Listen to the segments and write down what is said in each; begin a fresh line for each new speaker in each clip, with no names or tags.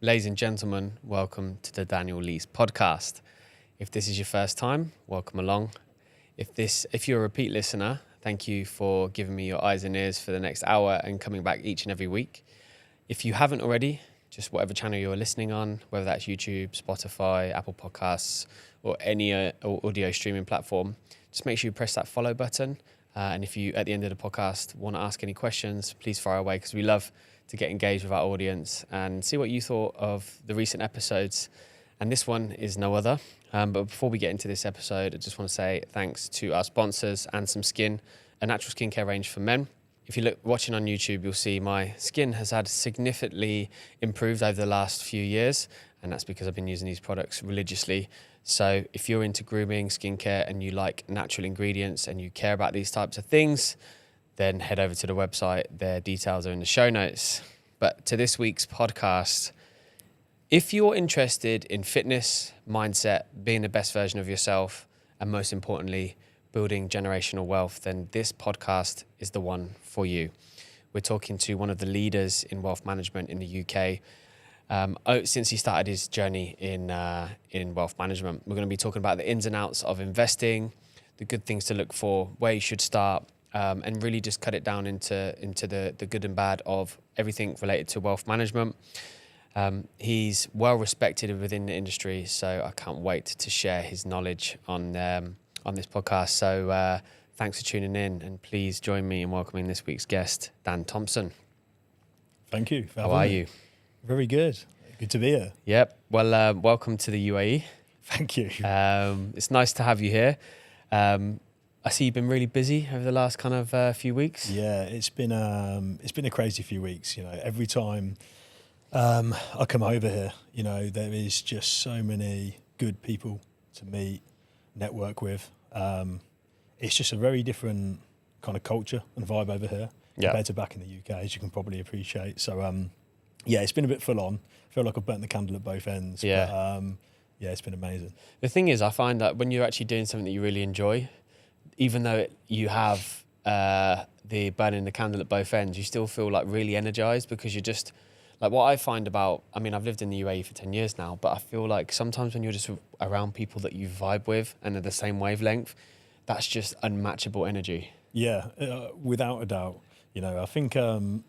Ladies and gentlemen, welcome to the Daniel Lees podcast. If this is your first time, welcome along. If you're a repeat listener, thank you for giving me your eyes and ears for the next hour and coming back each and every week. If you haven't already, just whatever channel you're listening on, whether that's YouTube, Spotify, Apple Podcasts, or any audio streaming platform, just make sure you press that follow button. And if you, at the end of the podcast, want to ask any questions, please fire away, because we love to get engaged with our audience and see what you thought of the recent episodes. And this one is no other. But before we get into this episode, I just want to say thanks to our sponsors, Ansem Skin, a natural skincare range for men. If you look watching on YouTube, you'll see my skin has had significantly improved over the last few years, and that's because I've been using these products religiously. So if you're into grooming, skincare, and you like natural ingredients and you care about these types of things, then head over to the website. Their details are in the show notes. But to this week's podcast, if you're interested in fitness, mindset, being the best version of yourself, and most importantly, building generational wealth, then this podcast is the one for you. We're talking to one of the leaders in wealth management in the UK. Since he started his journey in wealth management, we're going to be talking about the ins and outs of investing, the good things to look for, where you should start, and really just cut it down into the good and bad of everything related to wealth management. He's well respected within the industry, so I can't wait to share his knowledge on this podcast. So thanks for tuning in, and please join me in welcoming this week's guest, Dan Thompson.
Thank you.
How are you?
Very good. Good to be here.
Yep. Well, welcome to the UAE.
Thank you.
It's nice to have you here. I see you've been really busy over the last kind of few weeks.
Yeah, it's been a crazy few weeks. You know, every time I come over here, you know, there is just so many good people to meet, network with. It's just a very different kind of culture and vibe over here compared to back in the UK, as you can probably appreciate. So, yeah, it's been a bit full on. I feel like I've burnt the candle at both ends.
Yeah.
But, yeah, it's been amazing.
The thing is, I find that when you're actually doing something that you really enjoy, even though you have the burning the candle at both ends, you still feel like really energized, because you're just like, what I find about, I mean, I've lived in the UAE for 10 years now, but I feel like sometimes when you're just around people that you vibe with and are the same wavelength, that's just unmatchable energy.
Yeah, without a doubt. You know, I think the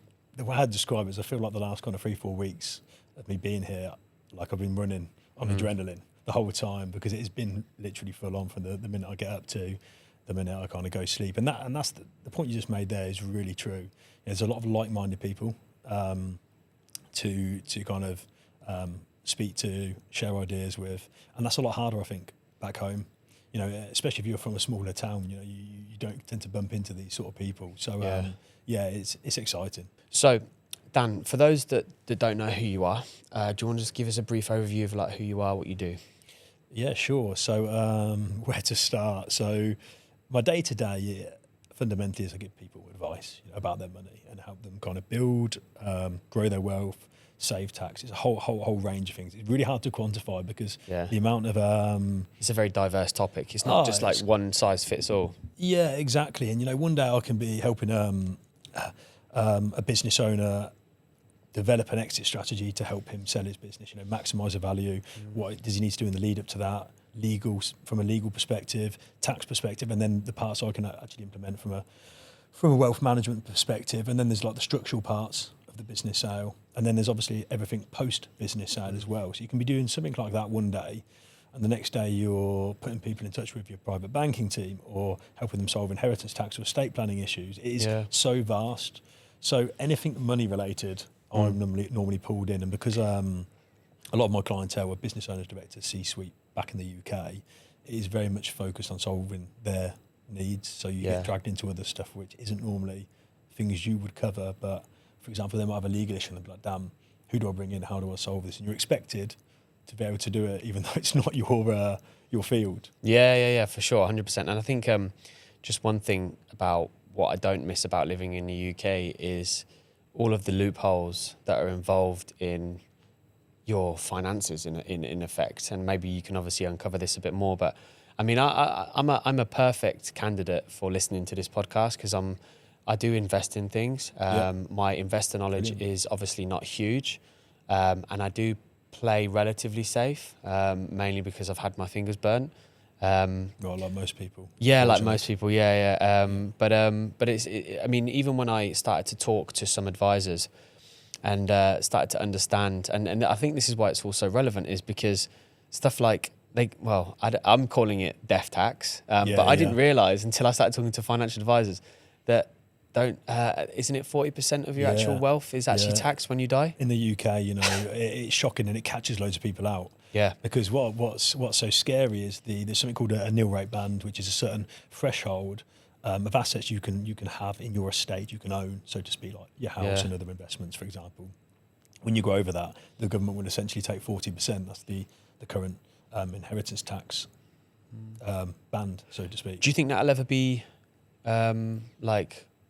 way I'd describe it is I feel like the last kind of 3-4 weeks of me being here, like I've been running on adrenaline the whole time, because it has been literally full on from the minute I get up to the minute I kind of go sleep. And that's the point you just made there is really true. There's a lot of like-minded people to kind of speak to, share ideas with, and that's a lot harder, I think, back home. You know, especially if you're from a smaller town, you know, you don't tend to bump into these sort of people. So yeah, it's exciting.
So, Dan, for those that don't know who you are, do you want to just give us a brief overview of like who you are, what you do?
Yeah, sure. So where to start? So my day-to-day, fundamentally, is I give people advice, you know, about their money and help them kind of build, grow their wealth, save tax. It's a whole range of things. It's really hard to quantify, because the amount of...
it's a very diverse topic. It's not just like one size fits all.
Yeah, exactly. And, you know, one day I can be helping a business owner develop an exit strategy to help him sell his business, you know, maximise the value. What does he need to do in the lead up to that? From a legal perspective, tax perspective, and then the parts I can actually implement from a wealth management perspective. And then there's like the structural parts of the business sale. And then there's obviously everything post-business sale as well. So you can be doing something like that one day, and the next day you're putting people in touch with your private banking team or helping them solve inheritance tax or estate planning issues. It is so vast. So anything money related, I'm normally pulled in. And because a lot of my clientele are business owners, directors, C-suite back in the UK, it is very much focused on solving their needs. So you get dragged into other stuff which isn't normally things you would cover. But for example, they might have a legal issue and they'll be like, damn, who do I bring in? How do I solve this? And you're expected to be able to do it, even though it's not your field.
Yeah, for sure, 100%. And I think just one thing about what I don't miss about living in the UK is all of the loopholes that are involved in your finances in effect. And maybe you can obviously uncover this a bit more. But I mean, I'm a perfect candidate for listening to this podcast, because I do invest in things. My investor knowledge is obviously not huge. and I do play relatively safe, mainly because I've had my fingers burnt.
Well, like most people.
Yeah, like most people. Yeah. But I mean, even when I started to talk to some advisors and started to understand, and I think this is why it's also relevant, is because stuff like I'm calling it death tax, but I didn't realise until I started talking to financial advisors that isn't it 40% of your actual wealth is actually taxed when you die?
In the UK, it's shocking and it catches loads of people out.
Yeah.
Because what's so scary is there's something called a nil rate band, which is a certain threshold of assets you can have in your estate, you can own, so to speak, like your house and other investments, for example. When you go over that, the government will essentially take 40%. That's the current inheritance tax band, so to speak.
Do you think that'll ever be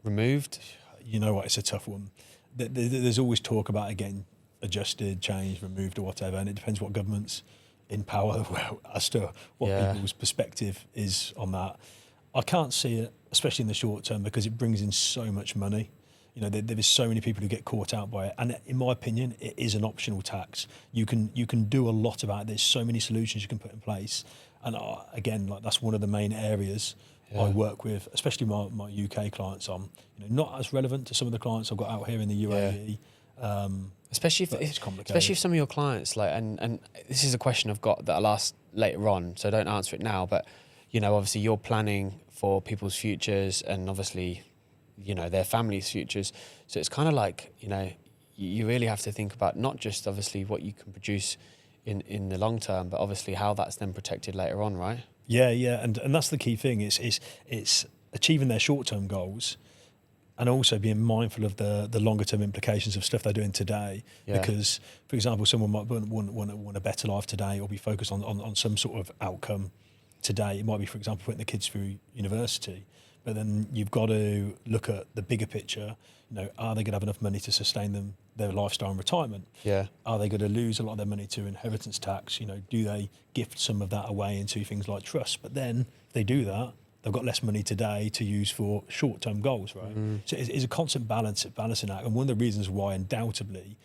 removed?
You know what? It's a tough one. There's always talk about it getting adjusted, changed, removed, or whatever, and it depends what government's in power as to what people's perspective is on that. I can't see it, especially in the short term, because it brings in so much money. There is so many people who get caught out by it, and in my opinion, it is an optional tax. You can do a lot about it. There's so many solutions you can put in place, and again, that's one of the main areas I work with, especially my UK clients on. Not as relevant to some of the clients I've got out here in the UAE.
Especially if some of your clients and this is a question I've got that I'll ask later on, so don't answer it now. But obviously you're planning for people's futures and obviously their families' futures. So it's kind of like you really have to think about not just obviously what you can produce in the long term, but obviously how that's then protected later on, right?
Yeah, and that's the key thing. It's achieving their short-term goals, and also being mindful of the longer-term implications of stuff they're doing today. Yeah. Because, for example, someone might want a better life today, or be focused on some sort of outcome today. It might be, for example, putting the kids through university. But then you've got to look at the bigger picture. Are they going to have enough money to sustain their lifestyle in retirement?
Yeah.
Are they going to lose a lot of their money to inheritance tax? Do they gift some of that away into things like trust? But then if they do that, they've got less money today to use for short-term goals, right? So it's a constant balancing act. And one of the reasons why, undoubtedly,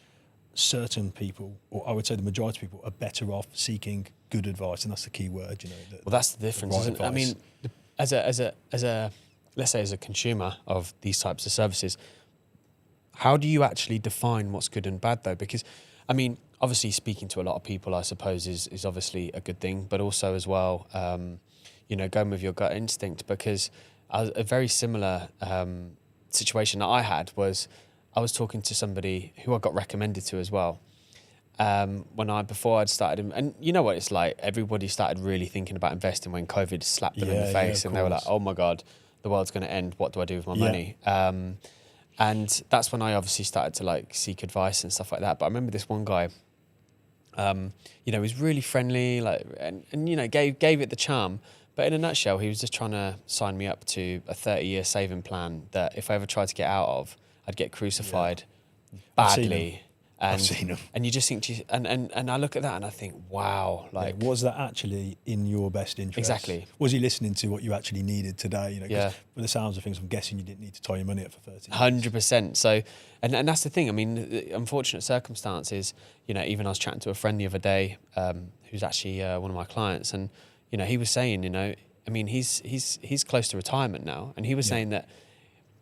certain people, or I would say the majority of people, are better off seeking good advice, and that's the key word.
Well, that's the difference, isn't it? I mean, as a let's say as a consumer of these types of services, how do you actually define what's good and bad though? Because, I mean, obviously speaking to a lot of people, I suppose, is obviously a good thing, but also as well, going with your gut instinct, because a very similar situation that I had was I was talking to somebody who I got recommended to as well. Before I'd started, and you know what it's like, everybody started really thinking about investing when COVID slapped them in the face, and they were like, oh my God, the world's going to end. What do I do with my money? And that's when I obviously started to seek advice and stuff like that. But I remember this one guy, he was really friendly, and gave it the charm. But in a nutshell, he was just trying to sign me up to a 30-year saving plan that if I ever tried to get out of, I'd get crucified badly.
I've seen them.
And you just think, and I look at that and I think, wow.
Was that actually in your best interest?
Exactly.
Was he listening to what you actually needed today? With the sounds of things, I'm guessing you didn't need to tie your money up for 30 years.
100%. So, and that's the thing. I mean, the unfortunate circumstances, even I was chatting to a friend the other day who's actually one of my clients, and, he was saying, I mean, he's close to retirement now, and he was saying that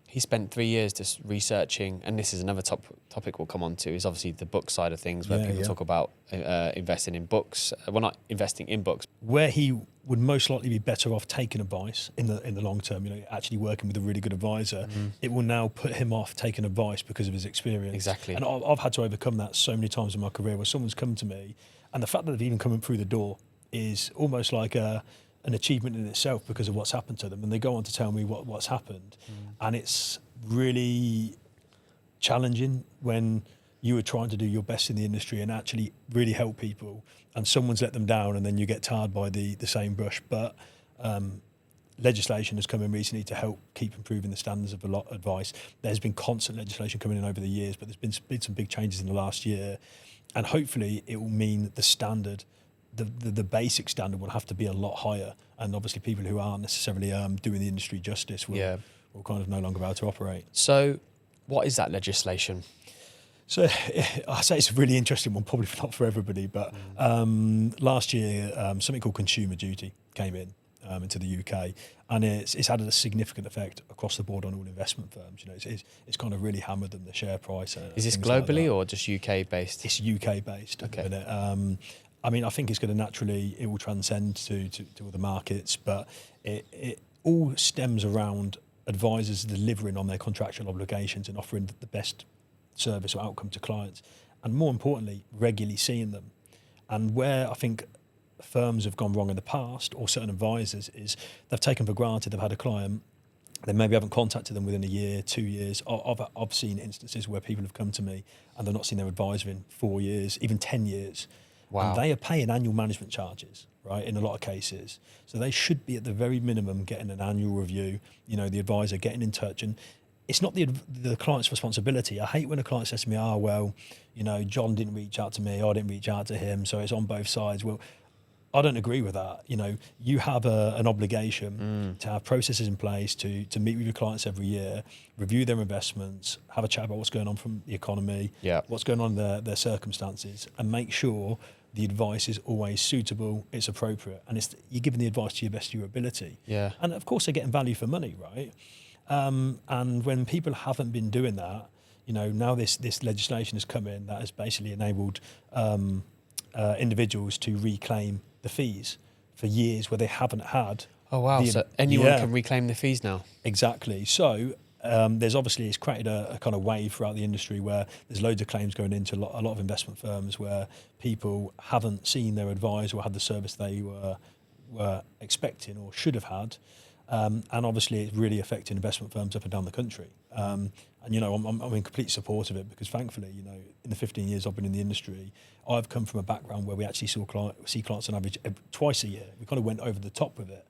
he spent 3 years just researching, and this is another topic we'll come on to, is obviously the book side of things, where people talk about investing in books. Well, not investing in books.
Where he would most likely be better off taking advice in the long term, actually working with a really good advisor, it will now put him off taking advice because of his experience.
Exactly.
And I've had to overcome that so many times in my career, where someone's come to me, and the fact that they've even come through the door is almost like an achievement in itself because of what's happened to them, and they go on to tell me what's happened, and it's really challenging when you are trying to do your best in the industry and actually really help people, and someone's let them down, and then you get tarred by the same brush. But legislation has come in recently to help keep improving the standards of advice. There's been constant legislation coming in over the years, but there's been some big changes in the last year, and hopefully it will mean that the standard, the basic standard, will have to be a lot higher, and obviously people who aren't necessarily doing the industry justice will kind of no longer be able to operate.
So what is that legislation?
So I say it's a really interesting one, probably not for everybody, but last year something called consumer duty came into the UK, and it's had a significant effect across the board on all investment firms. You know, it's kind of really hammered them, the share price.
Is this globally or just UK based?
It's UK based.
Okay.
At the minute. I mean, I think it's going to naturally, it will transcend to other markets, but it all stems around advisors delivering on their contractual obligations and offering the best service or outcome to clients, and more importantly, regularly seeing them. And where I think firms have gone wrong in the past, or certain advisors, is they've taken for granted they've had a client, they maybe haven't contacted them within a year, 2 years. I've seen instances where people have come to me and they've not seen their advisor in 4 years, even 10 years.
Wow.
And they are paying annual management charges, right, in a lot of cases. So they should be at the very minimum getting an annual review, you know, the advisor getting in touch. And it's not the client's responsibility. I hate when a client says to me, well, you know, John didn't reach out to me, I didn't reach out to him, so it's on both sides. Well, I don't agree with that. You know, you have an obligation to have processes in place to meet with your clients every year, review their investments, have a chat about what's going on from the economy, what's going on in their circumstances, and make sure the advice is always suitable, it's appropriate, and you're giving the advice to your best of your ability.
Yeah.
And of course, they're getting value for money, right? And when people haven't been doing that, you know, now this legislation has come in that has basically enabled individuals to reclaim the fees for years where they haven't had.
Oh wow! So anyone can reclaim the fees now.
Exactly. So it's created a kind of wave throughout the industry where there's loads of claims going into a lot of investment firms where people haven't seen their advisor or had the service they were expecting or should have had. And obviously it's really affecting investment firms up and down the country. And, you know, I'm in complete support of it because thankfully, you know, in the 15 years I've been in the industry, I've come from a background where we actually see clients on average twice a year. We kind of went over the top with it.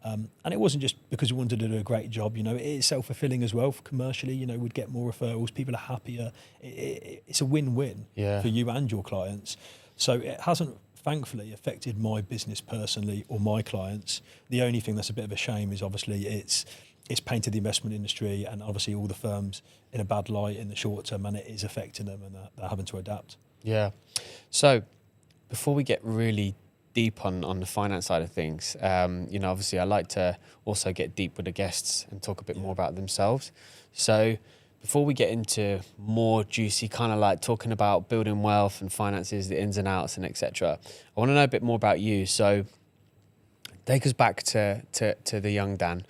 And it wasn't just because we wanted to do a great job, you know, it is self-fulfilling as well commercially, you know, we'd get more referrals, people are happier. It's a win-win for you and your clients. So it hasn't thankfully affected my business personally or my clients. The only thing that's a bit of a shame is obviously it's painted the investment industry and obviously all the firms in a bad light in the short term, and it is affecting them, and they're having to adapt.
Yeah. So before we get really deep on the finance side of things, you know, obviously I like to also get deep with the guests and talk a bit more about themselves. So before we get into more juicy kind of like talking about building wealth and finances, the ins and outs and etc., I want to know a bit more about you. So take us back to the young Dan.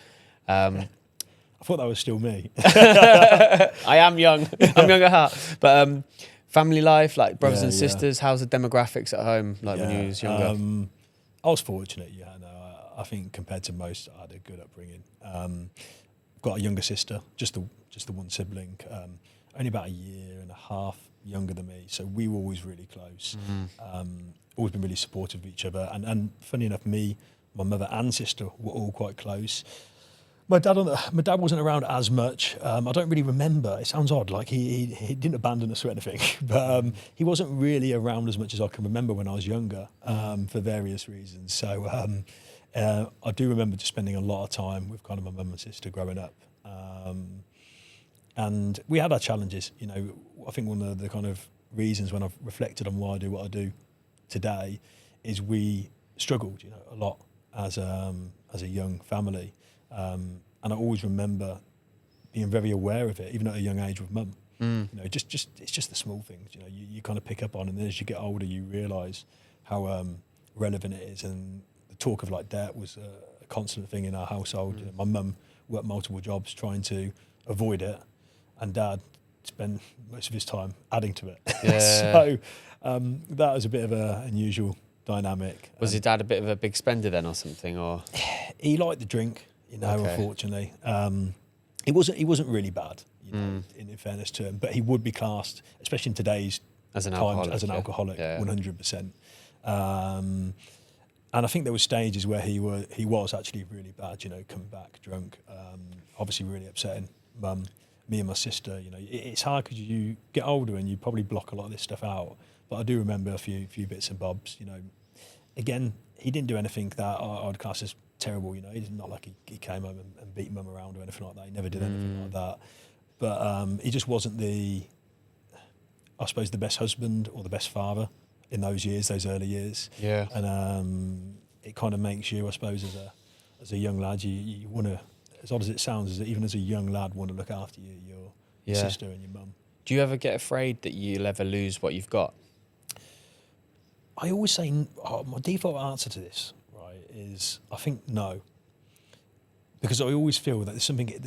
I thought that was still me.
I am young. I'm young at heart. But family life, like brothers and sisters, how's the demographics at home like when you was younger?
I was fortunate, I think compared to most, I had a good upbringing. Got a younger sister, just the one sibling, only about a year and a half younger than me. So we were always really close. Always been really supportive of each other. And funny enough, me, my mother and sister were all quite close. My dad wasn't around as much. I don't really remember. It sounds odd, like he didn't abandon us or anything, but he wasn't really around as much as I can remember when I was younger, for various reasons. So I do remember just spending a lot of time with kind of my mum and sister growing up. And we had our challenges, you know. I think one of the kind of reasons when I've reflected on why I do what I do today is we struggled, you know, a lot as a young family. And I always remember being very aware of it, even at a young age with mum. You know, it's just the small things, you know, you kind of pick up on, and then as you get older, you realise how relevant it is. And the talk of like debt was a constant thing in our household. You know, my mum worked multiple jobs trying to avoid it, and Dad spent most of his time adding to it. So that was a bit of an unusual dynamic. Was
your dad a bit of a big spender then or something? Or
he liked the drink, you know, unfortunately. He wasn't really bad, you know, in fairness to him, but he would be classed, especially in today's times, as an alcoholic, 100%. And I think there were stages where he was actually really bad, you know, coming back drunk, obviously really upsetting mum, me and my sister. You know, it's hard because you get older and you probably block a lot of this stuff out. But I do remember a few bits and bobs. You know, again, he didn't do anything that I'd class as terrible. You know, it's not like he came home and beat mum around or anything like that. He never did anything like that. But he just wasn't the I suppose, the best husband or the best father in those years, those early years.
Yeah.
And it kind of makes you, I suppose, as a young lad, you want to, as odd as it sounds, even as a young lad, want to look after your sister and your mum.
Do you ever get afraid that you'll ever lose what you've got?
I always say, my default answer to this, right, is I think no. Because I always feel that there's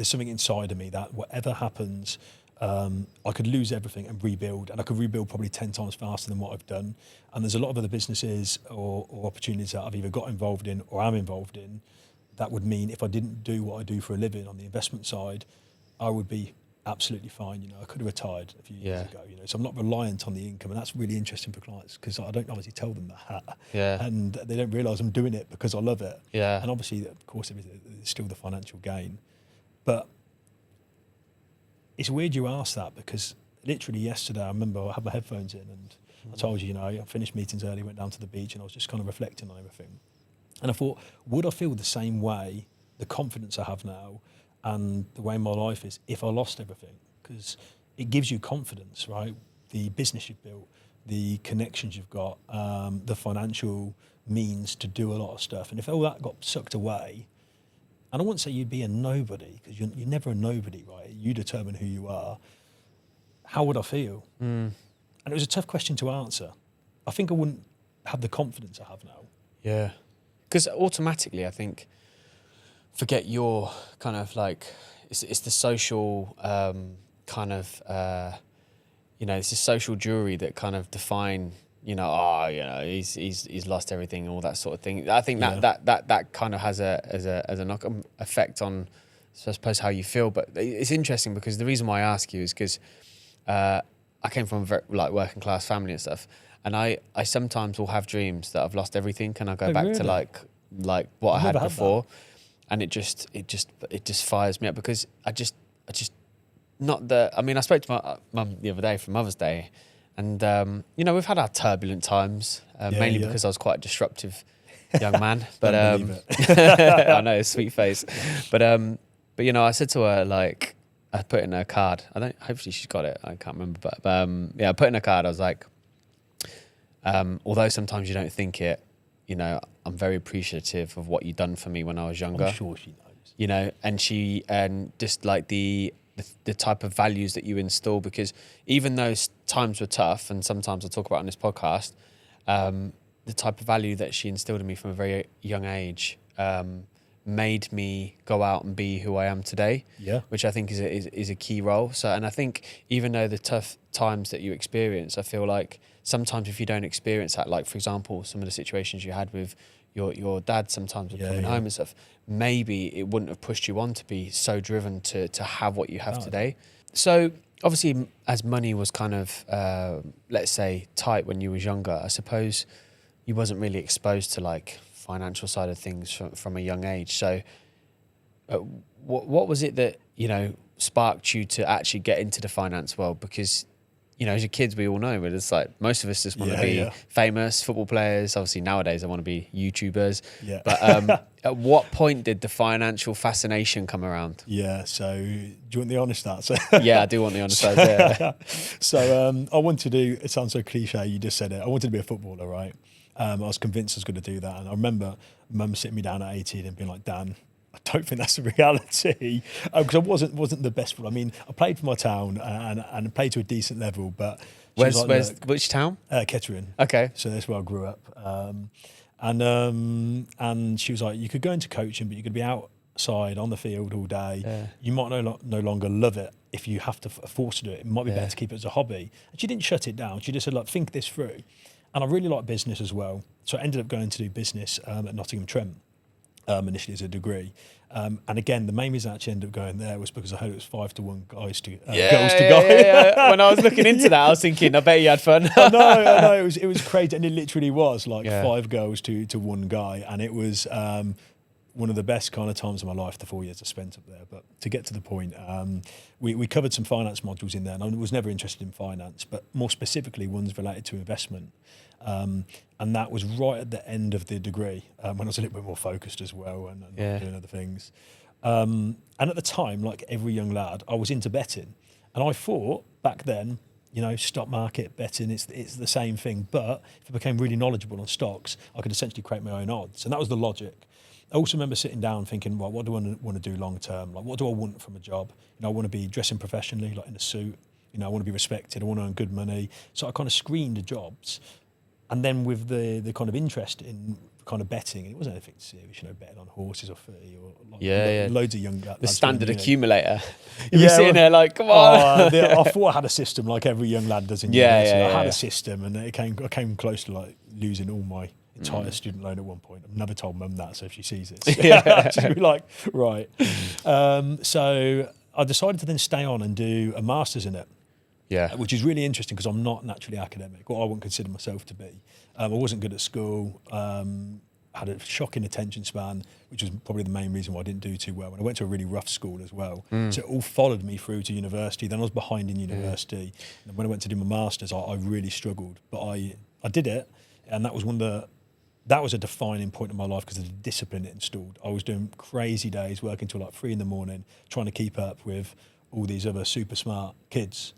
something inside of me that whatever happens, I could lose everything and rebuild, and I could rebuild probably 10 times faster than what I've done. And there's a lot of other businesses or opportunities that I've either got involved in or am involved in that would mean if I didn't do what I do for a living on the investment side, I would be absolutely fine. You know, I could have retired a few years ago. You know, so I'm not reliant on the income, and that's really interesting for clients because I don't obviously tell them that.
Yeah.
And they don't realise I'm doing it because I love it.
Yeah.
And obviously, of course, there's still the financial gain, but it's weird you ask that because literally yesterday I remember I had my headphones in and I told you, I finished meetings early, went down to the beach, and I was just kind of reflecting on everything. And I thought, would I feel the same way, the confidence I have now, and the way my life is if I lost everything? Because it gives you confidence, right? The business you've built, the connections you've got, the financial means to do a lot of stuff. And if all that got sucked away, and I wouldn't say you'd be a nobody, because you're never a nobody, right? You determine who you are. How would I feel? And it was a tough question to answer. I think I wouldn't have the confidence I have now.
Yeah. Because automatically, I think, forget your kind of like, it's the social kind of, it's the social jewelry that kind of define, he's lost everything and all that sort of thing. I think that kind of has a knock-on effect on, so I suppose, how you feel. But it's interesting because the reason why I ask you is because I came from a very, working class family and stuff, and I sometimes will have dreams that I've lost everything, and I go back to like what I had before, and it just fires me up because I just not the. I mean, I spoke to my mum the other day for Mother's Day, and we've had our turbulent times, mainly because I was quite a disruptive young man. But I know, sweet face. But I said to her, I put in her card. Hopefully she's got it. I can't remember, but I put in her card. I was like, although sometimes you don't think it, I'm very appreciative of what you've done for me when I was younger.
I'm sure she knows.
And just like the type of values that you instill, because even though times were tough, and sometimes I talk about on this podcast, the type of value that she instilled in me from a very young age made me go out and be who I am today. Yeah, which I think is a key role. So, and I think even though the tough times that you experience, I feel like sometimes if you don't experience that, like for example, some of the situations you had with your dad sometimes with coming home and stuff, maybe it wouldn't have pushed you on to be so driven to have what you have today. So obviously, as money was kind of, let's say, tight when you was younger, I suppose you wasn't really exposed to financial side of things from a young age. So what was it that, sparked you to actually get into the finance world? Because, as your kids, we all know, but it's like most of us just want to be famous football players. Obviously, nowadays, I want to be YouTubers. Yeah. But at what point did the financial fascination come around?
Yeah. So do you want the honest answer?
Yeah, I do want the honest answer.
So I wanted to do, it sounds so cliche, you just said it. I wanted to be a footballer, right? I was convinced I was going to do that. And I remember Mum sitting me down at 18 and being like, Dan, I don't think that's the reality. Because I wasn't the best. I mean, I played for my town and played to a decent level. But
which town?
Kettering.
Okay.
So that's where I grew up. And she was like, you could go into coaching, but you could be outside on the field all day. Yeah. You might no longer love it if you have to force to do it. It might be better to keep it as a hobby. And she didn't shut it down. She just said, think this through. And I really like business as well. So I ended up going to do business at Nottingham Trent, initially as a degree. And again, the main reason I actually ended up going there was because I heard it was 5-to-1 girls to guys.
Yeah. When I was looking into that, I was thinking, I bet you had fun.
I know. It was crazy. And it literally was 5 girls to 1 guy. And it was one of the best kind of times of my life, the 4 years I spent up there. But to get to the point, we covered some finance modules in there. And I was never interested in finance, but more specifically ones related to investment. And that was right at the end of the degree, when I was a little bit more focused as well and doing other things. And at the time, like every young lad, I was into betting. And I thought back then, stock market betting, it's the same thing. But if I became really knowledgeable on stocks, I could essentially create my own odds. And that was the logic. I also remember sitting down thinking, well, what do I want to do long term? Like, what do I want from a job? I want to be dressing professionally, like in a suit. I want to be respected. I want to earn good money. So I kind of screened the jobs. And then with the kind of interest in kind of betting, it wasn't anything serious, betting on horses or footy or loads of young lads.
The standard accumulator.
You'd
be sitting there like, come on.
I thought I had a system like every young lad does in university. I had a system, and I came close to like losing all my entire student loan at one point. I've never told mum that, so if she sees it, she'd be like, right. So I decided to then stay on and do a master's in it.
Yeah,
which is really interesting because I'm not naturally academic, or I wouldn't consider myself to be. I wasn't good at school. Had a shocking attention span, which was probably the main reason why I didn't do too well. And I went to a really rough school as well, so it all followed me through to university. Then I was behind in university. And when I went to do my masters, I really struggled, but I did it, and that was a defining point in my life because of the discipline it installed. I was doing crazy days, working till like 3 a.m, trying to keep up with all these other super smart kids.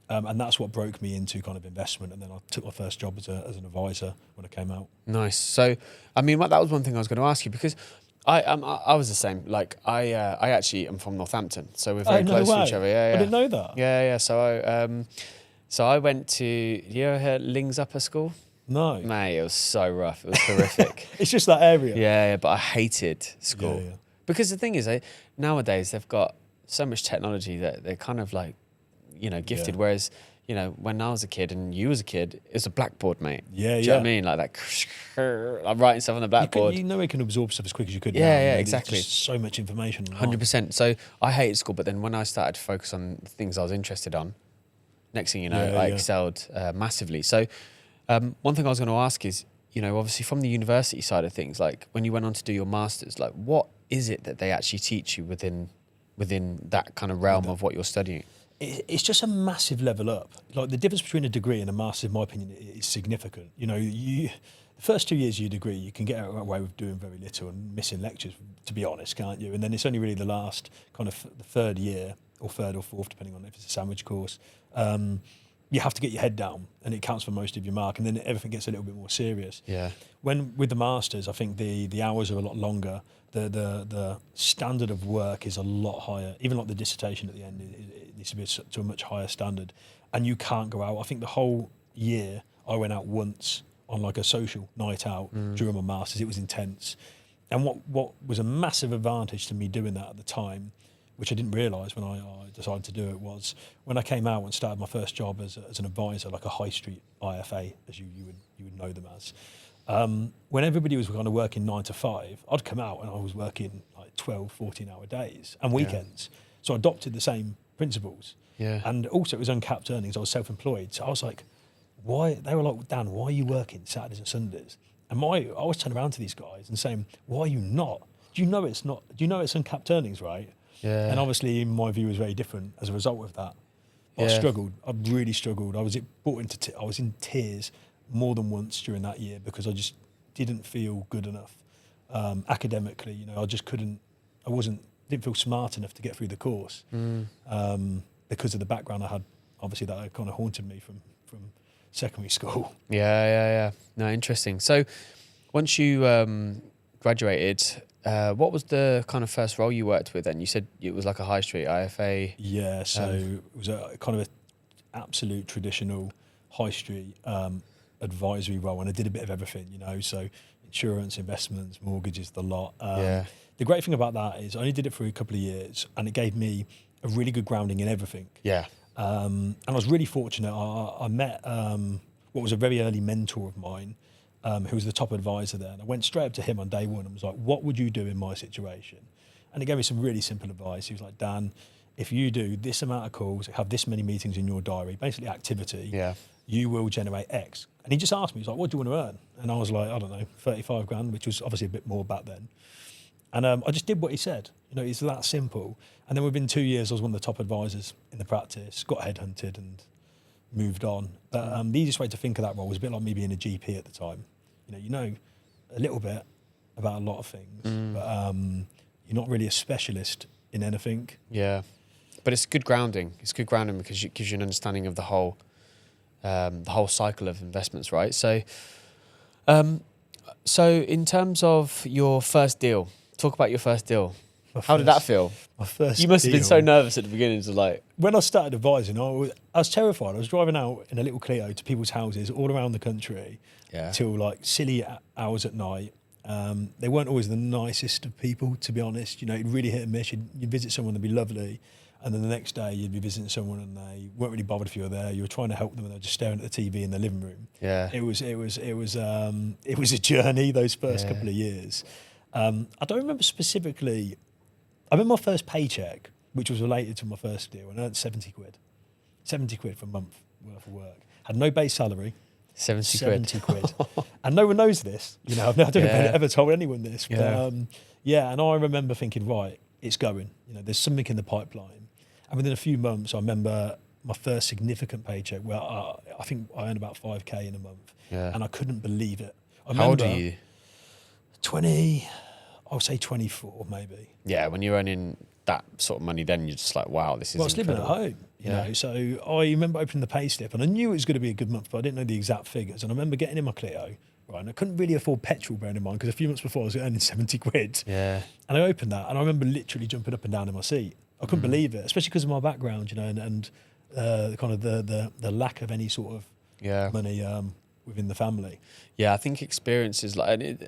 And that's what broke me into kind of investment. And then I took my first job as an advisor when I came out.
Nice. So, I mean, that was one thing I was going to ask you, because I was the same. Like, I actually am from Northampton, so we're very close to each other. Yeah,
I didn't know that.
Yeah. So I went to, you ever heard Lings Upper School?
No.
Mate, it was so rough. It was horrific.
It's just that area.
Yeah, but I hated school.
Yeah.
Because the thing is, nowadays they've got so much technology that they're kind of like, gifted.
Yeah.
Whereas, when I was a kid and you was a kid, it was a blackboard, mate.
Yeah,
Do you know what I mean? Like that, I'm writing stuff on the blackboard.
You can absorb stuff as quick as you could.
Yeah, exactly.
There's just so much information.
100%. So I hated school, but then when I started to focus on the things I was interested on, next thing you know, I excelled massively. So one thing I was going to ask is, obviously from the university side of things, like when you went on to do your masters, like what is it that they actually teach you within that kind of realm of what you're studying?
It's just a massive level up. Like the difference between a degree and a master's, in my opinion, is significant. The first 2 years of your degree, you can get away with doing very little and missing lectures, to be honest, can't you? And then it's only really the last kind of the third year, or third or fourth, depending on if it's a sandwich course. You have to get your head down, and it counts for most of your mark, and then everything gets a little bit more serious.
Yeah.
With the masters, I think the hours are a lot longer. The standard of work is a lot higher. Even like the dissertation at the end, it needs to be to a much higher standard, and you can't go out. I think the whole year I went out once on like a social night out during my masters. It was intense, and what was a massive advantage to me doing that at the time, which I didn't realise when I decided to do it, was when I came out and started my first job as an advisor, like a high street IFA, as you would know them as. When everybody was kind of working 9 to 5, I'd come out and I was working like 12, 14-hour days and weekends. Yeah. So I adopted the same principles.
Yeah.
And also it was uncapped earnings. I was self-employed. So I was like, why? They were like, Dan, why are you working Saturdays and Sundays? And I was turning around to these guys and saying, why are you not? Do you know it's uncapped earnings, right?
Yeah.
And obviously my view was very different as a result of that. I struggled. I really struggled. I was in tears more than once during that year because I just didn't feel good enough academically. I just didn't feel smart enough to get through the course because of the background I had. Obviously, that kind of haunted me from secondary school.
Yeah. No, interesting. So, once you graduated, what was the kind of first role you worked with then? You said it was like a high street IFA. Yeah,
so it was a kind of an absolute traditional high street advisory role, and I did a bit of everything, so insurance, investments, mortgages, the lot. The great thing about that is I only did it for a couple of years, and it gave me a really good grounding in everything.
Yeah.
And I was really fortunate. I met what was a very early mentor of mine, who was the top advisor there. And I went straight up to him on day one and was like, what would you do in my situation? And he gave me some really simple advice. He was like, Dan, if you do this amount of calls, have this many meetings in your diary, basically activity, you will generate X. And he just asked me, he's like, what do you want to earn? And I was like, I don't know, 35 grand, which was obviously a bit more back then. And I just did what he said. It's that simple. And then within 2 years, I was one of the top advisors in the practice, got headhunted and moved on. But the easiest way to think of that role was a bit like me being a GP at the time. You know a little bit about a lot of things, but you're not really a specialist in anything.
Yeah. But it's good grounding. It's good grounding because it gives you an understanding of the whole the whole cycle of investments, right? So, so in terms of your first deal, talk about your first deal. How did that feel?
My first
You must have been
deal.
so nervous at the beginning. To like,
When I started advising, I was terrified. I was driving out in a little Clio to people's houses all around the country till like silly hours at night. They weren't always the nicest of people, to be honest. You know, it really hit and miss. You'd visit someone, they'd be lovely, and then the next day you'd be visiting someone and they weren't really bothered if you were there. You were trying to help them and they were just staring at the TV in their living room.
Yeah,
it was a journey those first couple of years. I don't remember specifically. I remember my first paycheck, which was related to my first deal, and I earned 70 quid. 70 quid for a month worth of work. Had no base salary.
70 quid.
And no one knows this. You know, I don't know if I've ever told anyone this. But and I remember thinking, right, it's going. You know, there's something in the pipeline. And within a few months, I remember my first significant paycheck, where I think I earned about 5k in a month. Yeah. And I couldn't believe it.
How old are you?
20... I would say 24, maybe.
Yeah, when you're earning that sort of money, then you're just like, wow, this is.
Well, I was living at home, you know. So I remember opening the pay slip, and I knew it was going to be a good month, but I didn't know the exact figures. And I remember getting in my Clio, right, and I couldn't really afford petrol, bearing in mind, because a few months before I was earning 70 quid. Yeah. And I opened that, and I remember literally jumping up and down in my seat. I couldn't believe it, especially because of my background, you know, and kind of the lack of any sort of money within the family.
Yeah, I think experiences like.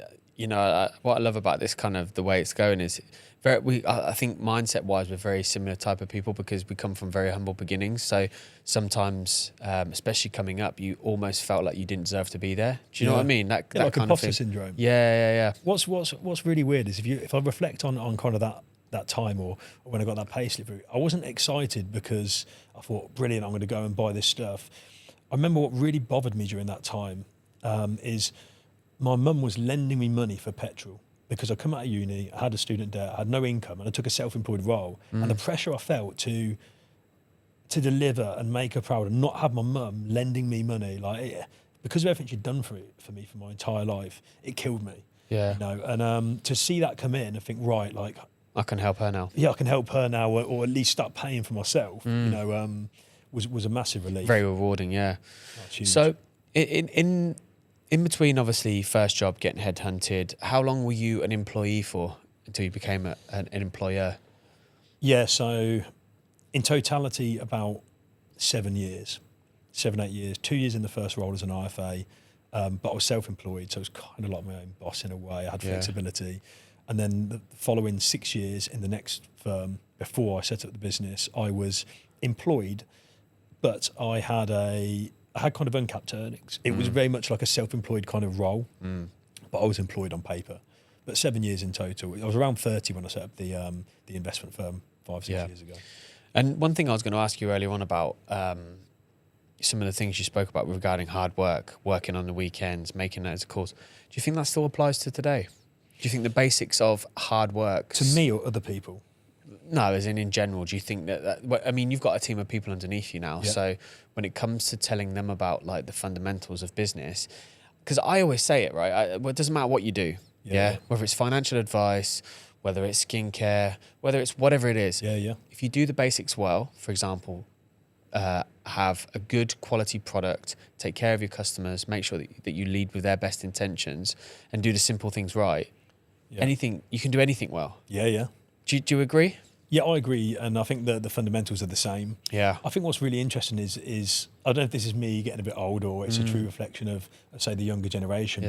You know, what I love about this kind of the way it's going is I think mindset wise, we're very similar type of people because we come from very humble beginnings. So sometimes, especially coming up, you almost felt like you didn't deserve to be there. Do you know what I mean? That
like
kind
imposter
of
syndrome.
Yeah.
What's really weird is if I reflect on kind of that time or when I got that payslip, I wasn't excited because I thought, brilliant, I'm going to go and buy this stuff. I remember what really bothered me during that time is my mum was lending me money for petrol because I come out of uni, I had a student debt, I had no income, and I took a self-employed role. And the pressure I felt to deliver and make her proud and not have my mum lending me money, because of everything she'd done for me for my entire life, it killed me. Yeah. You know, and to see that come in and think, right, like
I can help her now.
Yeah, I can help her now, or at least start paying for myself. You know, was a massive relief.
Very rewarding, yeah. So in between, obviously, first job, getting headhunted, how long were you an employee for until you became an employer?
Yeah, so in totality, about 7 years, 7-8 years. 2 years in the first role as an IFA, but I was self-employed, so I was kind of like my own boss in a way. I had flexibility. And then the following 6 years in the next firm, before I set up the business, I was employed, but I had kind of uncapped earnings. It was very much like a self-employed kind of role, but I was employed on paper. But 7 years in total. I was around 30 when I set up the investment firm 5-6 years ago.
And one thing I was going to ask you earlier on about some of the things you spoke about regarding hard work, working on the weekends, making that as a course. Do you think that still applies to today? Do you think the basics of hard work...
To me or other people?
No, as in general, do you think that I mean, you've got a team of people underneath you now, so when it comes to telling them about like the fundamentals of business, because I always say it, right? It doesn't matter what you do, whether it's financial advice, whether it's skincare, whether it's whatever it is. If you do the basics well, for example, have a good quality product, take care of your customers, make sure that you lead with their best intentions, and do the simple things right. Anything you can do anything well. Do you agree?
Yeah, I agree, and I think the fundamentals are the same. Yeah. I think what's really interesting is I don't know if this is me getting a bit old or it's a true reflection of, say, the younger generation,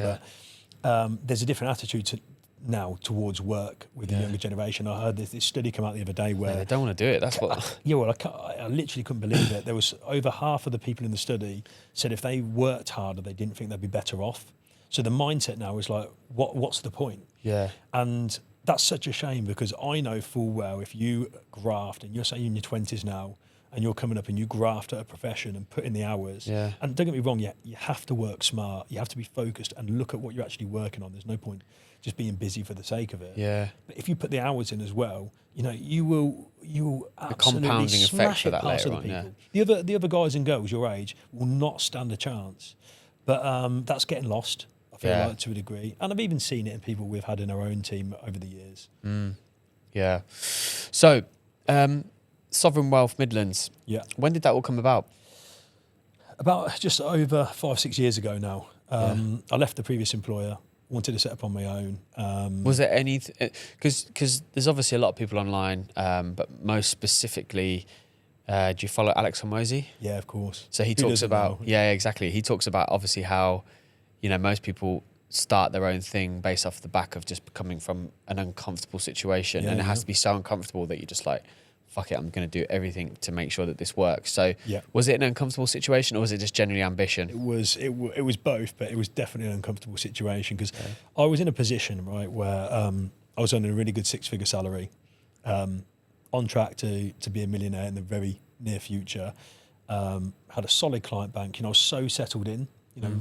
but there's a different attitude now towards work with the younger generation. I heard this study come out the other day where...
they don't want to do it, that's what...
I literally couldn't believe it. There was over half of the people in the study said if they worked harder, they didn't think they'd be better off. So the mindset now is like, what's the point? Yeah. And... that's such a shame because I know full well if you graft and you're saying in your 20s now and you're coming up and you graft at a profession and put in the hours, and don't get me wrong, you have to work smart, you have to be focused and look at what you're actually working on. There's no point just being busy for the sake of it. Yeah. But if you put the hours in as well, you know, you will absolutely
the compounding effect for that later on.
The other guys and girls your age will not stand a chance. But that's getting lost. I feel like to a degree, and I've even seen it in people we've had in our own team over the years.
Yeah. So, Sovereign Wealth Midlands. Yeah. When did that all come about?
About just over 5-6 years ago now, I left the previous employer, wanted to set up on my own.
Was there any, because there's obviously a lot of people online, but most specifically, do you follow Alex Hormozy?
Yeah, of course.
So he talks about, exactly. He talks about obviously how, most people start their own thing based off the back of just coming from an uncomfortable situation. And it has to be so uncomfortable that you're just like, fuck it, I'm going to do everything to make sure that this works. So was it an uncomfortable situation, or was it just genuinely ambition?
It was both, but it was definitely an uncomfortable situation because I was in a position, right, where I was earning a really good 6-figure salary, on track to be a millionaire in the very near future, had a solid client bank, I was so settled in,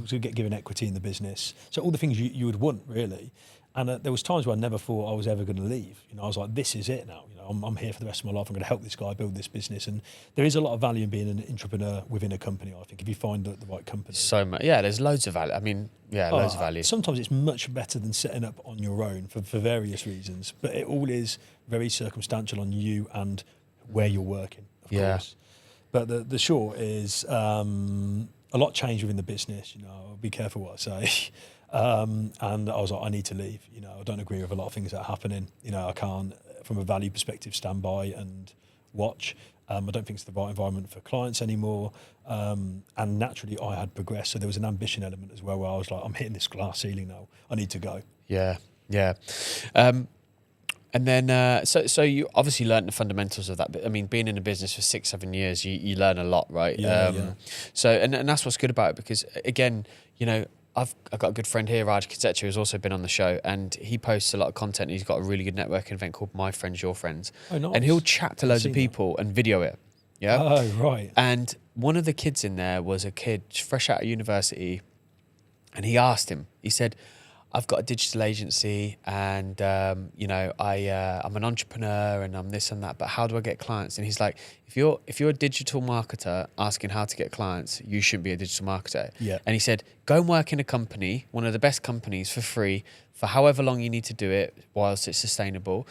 to get given equity in the business. So all the things you would want, really. And there was times where I never thought I was ever going to leave. I was like, this is it now. I'm here for the rest of my life. I'm going to help this guy build this business. And there is a lot of value in being an entrepreneur within a company, I think, if you find the right company.
So much. Yeah, there's loads of value. I mean, loads of value.
Sometimes it's much better than setting up on your own for various reasons. But it all is very circumstantial on you and where you're working, of course. But the short is a lot changed within the business. I'll be careful what I say. And I was like, I need to leave. I don't agree with a lot of things that are happening. I can't, from a value perspective, stand by and watch. I don't think it's the right environment for clients anymore. And naturally, I had progressed. So there was an ambition element as well, where I was like, I'm hitting this glass ceiling now. I need to go.
Yeah. And then, so you obviously learned the fundamentals of that. But I mean, being in a business for 6-7 years, you learn a lot, right? So, and that's what's good about it, because again, I've got a good friend here, Raj Kazecha, who's also been on the show, and he posts a lot of content. He's got a really good networking event called My Friends, Your Friends.
Oh, nice.
And he'll chat to loads of people and video it. Yeah.
Oh, right.
And one of the kids in there was a kid fresh out of university, and he asked him, he said, I've got a digital agency and, I'm an entrepreneur and I'm this and that, but how do I get clients? And he's like, if you're a digital marketer asking how to get clients, you shouldn't be a digital marketer.
Yeah.
And he said, go and work in a company, one of the best companies, for free, for however long you need to do it whilst it's sustainable.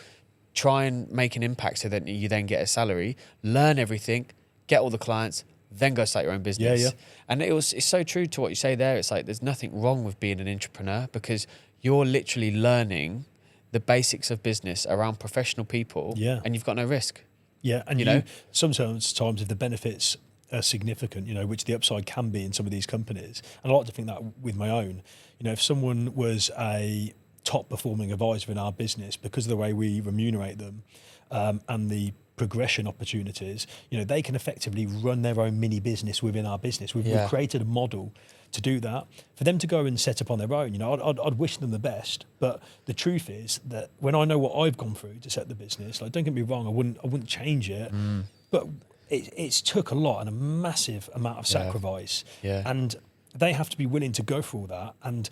Try and make an impact so that you then get a salary, learn everything, get all the clients, then go start your own business.
Yeah.
And it's so true to what you say there. It's like there's nothing wrong with being an entrepreneur, because you're literally learning the basics of business around professional people, and you've got no risk.
Yeah, and sometimes if the benefits are significant, which the upside can be in some of these companies, and I like to think that with my own, if someone was a top performing advisor in our business, because of the way we remunerate them, and the progression opportunities, they can effectively run their own mini business within our business. We've created a model to do that. For them to go and set up on their own, I'd wish them the best. But the truth is that when I know what I've gone through to set the business, like, don't get me wrong, I wouldn't change it. But it's took a lot and a massive amount of sacrifice. And they have to be willing to go through all that. And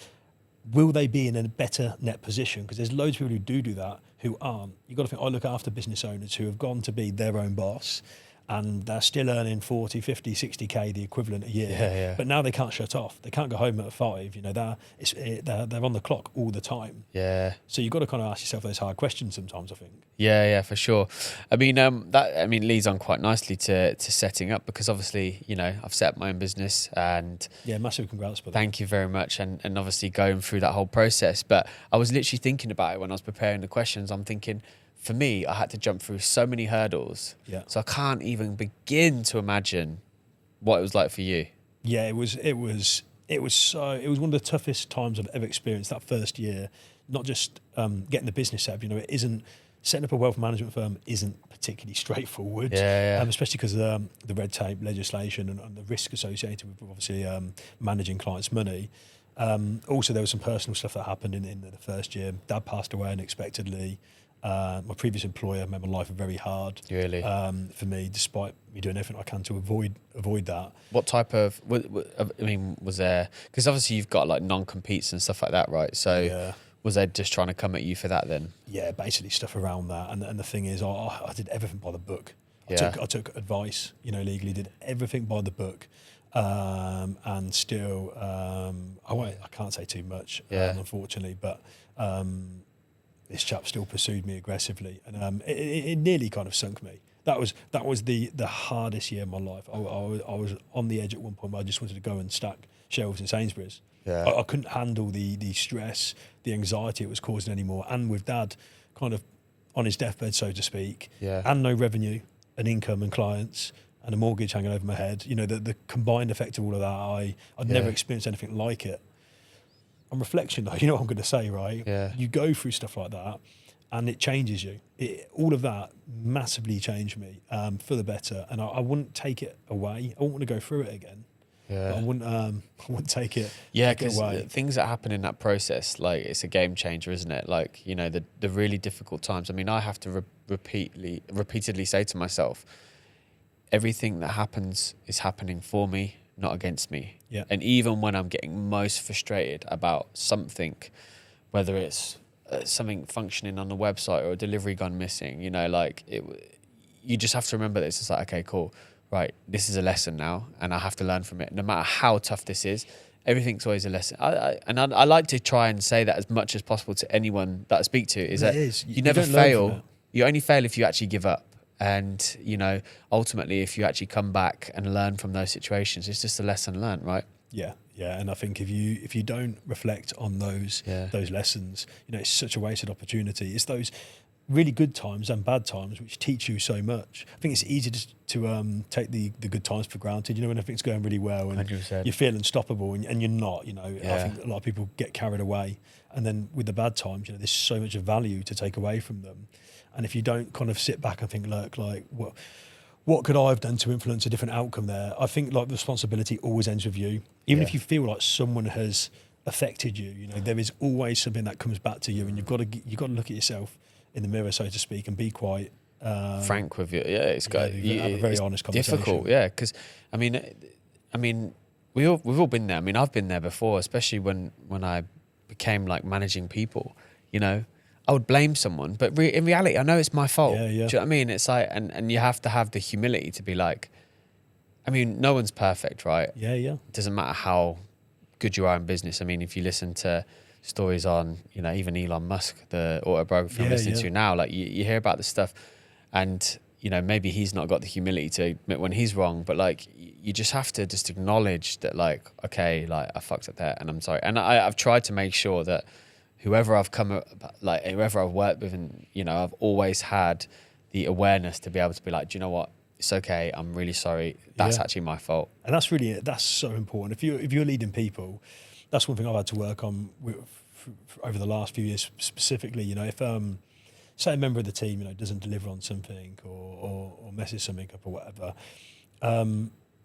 will they be in a better net position? Because there's loads of people who do that who aren't. You've got to think, I look after business owners who have gone to be their own boss, and they're still earning 40, 50, 60K, the equivalent a year. But now they can't shut off. They can't go home at 5. They're on the clock all the time. So you've got to kind of ask yourself those hard questions sometimes, I think.
Yeah, for sure. I mean, that leads on quite nicely to setting up, because obviously, I've set up my own business, and
massive congrats for that.
Thank you very much, and obviously going through that whole process. But I was literally thinking about it when I was preparing the questions. I'm thinking, for me, I had to jump through so many hurdles. So I can't even begin to imagine what it was like for you.
Yeah, it was one of the toughest times I've ever experienced, that first year. Not just getting the business set up, it isn't, setting up a wealth management firm isn't particularly straightforward. Especially because of the red tape legislation and the risk associated with obviously managing clients' money. Also, there was some personal stuff that happened in the first year. Dad passed away unexpectedly. My previous employer made my life very hard.
Really?
For me, despite me doing everything I can to avoid that.
What type of? Was there? Because obviously you've got like non-competes and stuff like that, right? So was they just trying to come at you for that then? Yeah,
basically stuff around that. And the thing is, I did everything by the book. I took advice, legally, did everything by the book. And still, I can't say too much, unfortunately, but. This chap still pursued me aggressively, and it nearly kind of sunk me. That was the hardest year of my life. I was on the edge at one point where I just wanted to go and stack shelves in Sainsbury's.
Yeah.
I couldn't handle the stress, the anxiety it was causing anymore. And with Dad kind of on his deathbed, so to speak, and no revenue and income and clients and a mortgage hanging over my head, the combined effect of all of that, I'd never experienced anything like it. On reflection, though, you know what I'm going to say, right?
Yeah.
You go through stuff like that and it changes you. All of that massively changed me for the better. And I wouldn't take it away. I wouldn't want to go through it again.
Yeah.
But I wouldn't take it
because
away.
Things that happen in that process, like, it's a game changer, isn't it? Like, the really difficult times. I mean, I have to repeatedly say to myself, everything that happens is happening for me, not against me.
Yeah.
And even when I'm getting most frustrated about something, whether it's something functioning on the website or a delivery gone missing, you just have to remember that it's just like, okay, cool. Right, this is a lesson now, and I have to learn from it. No matter how tough this is, everything's always a lesson. I like to try and say that as much as possible to anyone that I speak to. You never fail. You only fail if you actually give up. And, ultimately, if you actually come back and learn from those situations, it's just a lesson learned, right?
Yeah. And I think if you don't reflect on those lessons, it's such a wasted opportunity. It's those really good times and bad times which teach you so much. I think it's easy to take the good times for granted, when everything's going really well and
100%.
you feel unstoppable and you're not, I think a lot of people get carried away, and then with the bad times, there's so much value to take away from them. And if you don't kind of sit back and think, look, like, what could I have done to influence a different outcome there? I think like the responsibility always ends with you. Even if you feel like someone has affected you, there is always something that comes back to you, and you've got to look at yourself in the mirror, so to speak, and be quite
frank with you. Yeah, it's got
have a very honest conversation.
Difficult, yeah, because I mean, we've all been there. I mean, I've been there before, especially when I became like managing people. I would blame someone, but in reality, I know it's my fault.
Yeah.
Do you know what I mean? It's like, and you have to have the humility to be like, I mean, no one's perfect, right?
Yeah.
It doesn't matter how good you are in business. I mean, if you listen to stories on, even Elon Musk, the autobiography I'm listening to now, like you hear about this stuff, and maybe he's not got the humility to admit when he's wrong, but like you just have to just acknowledge that, like, okay, like I fucked up there and I'm sorry. And I've tried to make sure that whoever I've worked with, and I've always had the awareness to be able to be like, do you know what? It's okay. I'm really sorry. That's actually my fault.
And that's so important. If you're leading people, that's one thing I've had to work on over the last few years specifically. If say a member of the team doesn't deliver on something or messes something up or whatever,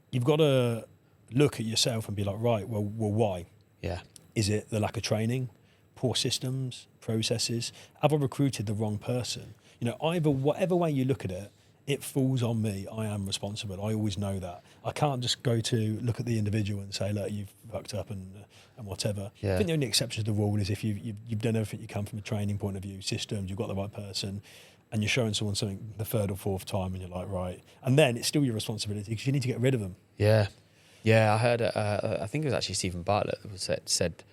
you've got to look at yourself and be like, right, well, why?
Yeah.
Is it the lack of training, poor systems, processes? Have I recruited the wrong person? Either whatever way you look at it, it falls on me. I am responsible. I always know that. I can't just go to look at the individual and say, look, you've fucked up and whatever.
Yeah.
I think the only exception to the rule is if you've done everything you can from a training point of view, systems, you've got the right person, and you're showing someone something the third or fourth time, and you're like, right. And then it's still your responsibility because you need to get rid of them.
Yeah. I heard, I think it was actually Stephen Bartlett that said,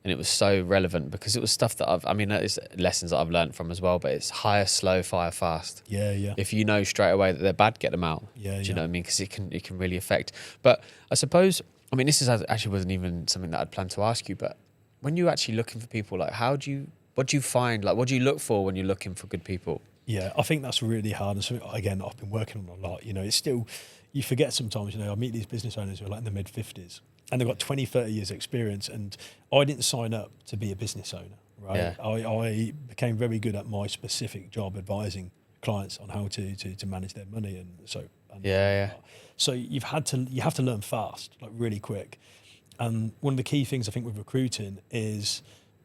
and it was so relevant because it was stuff that it's lessons that I've learned from as well, but it's hire slow, fire fast.
Yeah.
If you know straight away that they're bad, get them out.
Yeah.
Do you know what I mean? Because it can really affect. But I suppose, this actually wasn't even something that I'd planned to ask you, but when you're actually looking for people, like what do you find? Like, what do you look for when you're looking for good people?
Yeah, I think that's really hard. And something, again, I've been working on a lot. It's still, you forget sometimes, I meet these business owners who are like in the mid-50s and they've got 20, 30 years experience. And I didn't sign up to be a business owner, right?
Yeah.
I became very good at my specific job advising clients on how to manage their money. So you have to learn fast, like really quick. And one of the key things I think with recruiting is,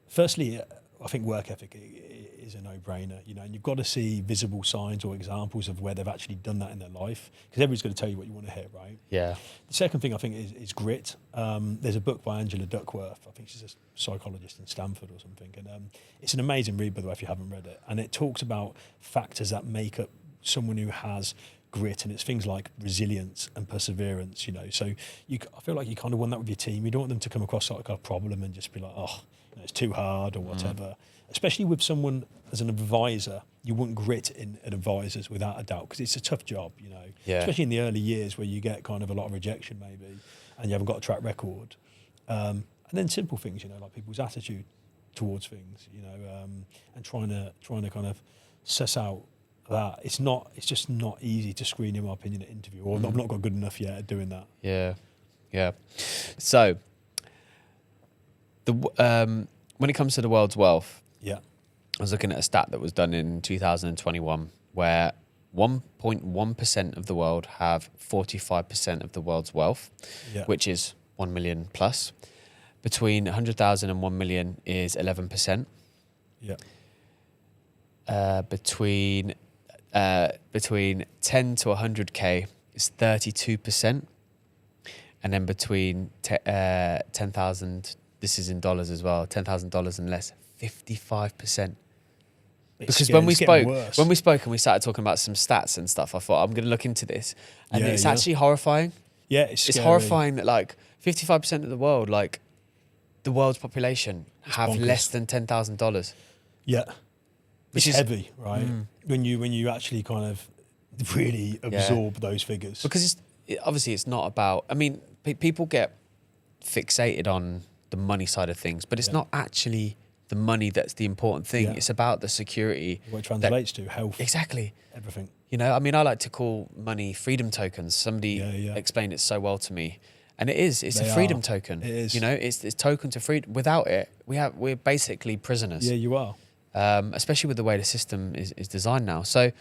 firstly, I think work ethic is a no-brainer, and you've got to see visible signs or examples of where they've actually done that in their life, because everybody's going to tell you what you want to hear, right?
Yeah.
The second thing I think is grit. There's a book by Angela Duckworth. I think she's a psychologist in Stanford or something, and it's an amazing read, by the way, if you haven't read it. And it talks about factors that make up someone who has grit, and it's things like resilience and perseverance. So I feel like you kind of want that with your team. You don't want them to come across like a problem and just be like, oh, it's too hard or whatever. Especially with someone as an advisor, you wouldn't grit in advisors without a doubt, because it's a tough job,
Yeah.
especially in the early years where you get kind of a lot of rejection maybe, and you haven't got a track record. And then simple things, like people's attitude towards things, and trying to kind of suss out that it's just not easy to screen, in my opinion, at interview, or I've not got good enough yet at doing that.
Yeah. So when it comes to the world's wealth, I was looking at a stat that was done in 2021 where 1.1% of the world have 45% of the world's wealth, which is 1 million plus. Between 100,000 and 1 million is 11%. Between 10 to 100K is 32%. And then between 10,000, this is in dollars as well, $10,000 and less, 55%. Because when we spoke and we started talking about some stats and stuff, I thought I'm going to look into this, and it's actually horrifying.
Yeah,
it's horrifying that like 55% of the world, like the world's population, have bonkers. Less than $10,000.
Yeah, which is heavy, right? When you actually kind of really absorb those figures,
because obviously it's not about. I mean, people get fixated on the money side of things, but it's not actually the money that's the important thing. It's about the security.
What it translates to, health.
Exactly.
Everything.
I mean, I like to call money freedom tokens. Somebody explained it so well to me. And it's a freedom token.
It is.
It's token to freedom. Without it, we're basically prisoners.
Yeah, you are.
Especially with the way the system is designed now. So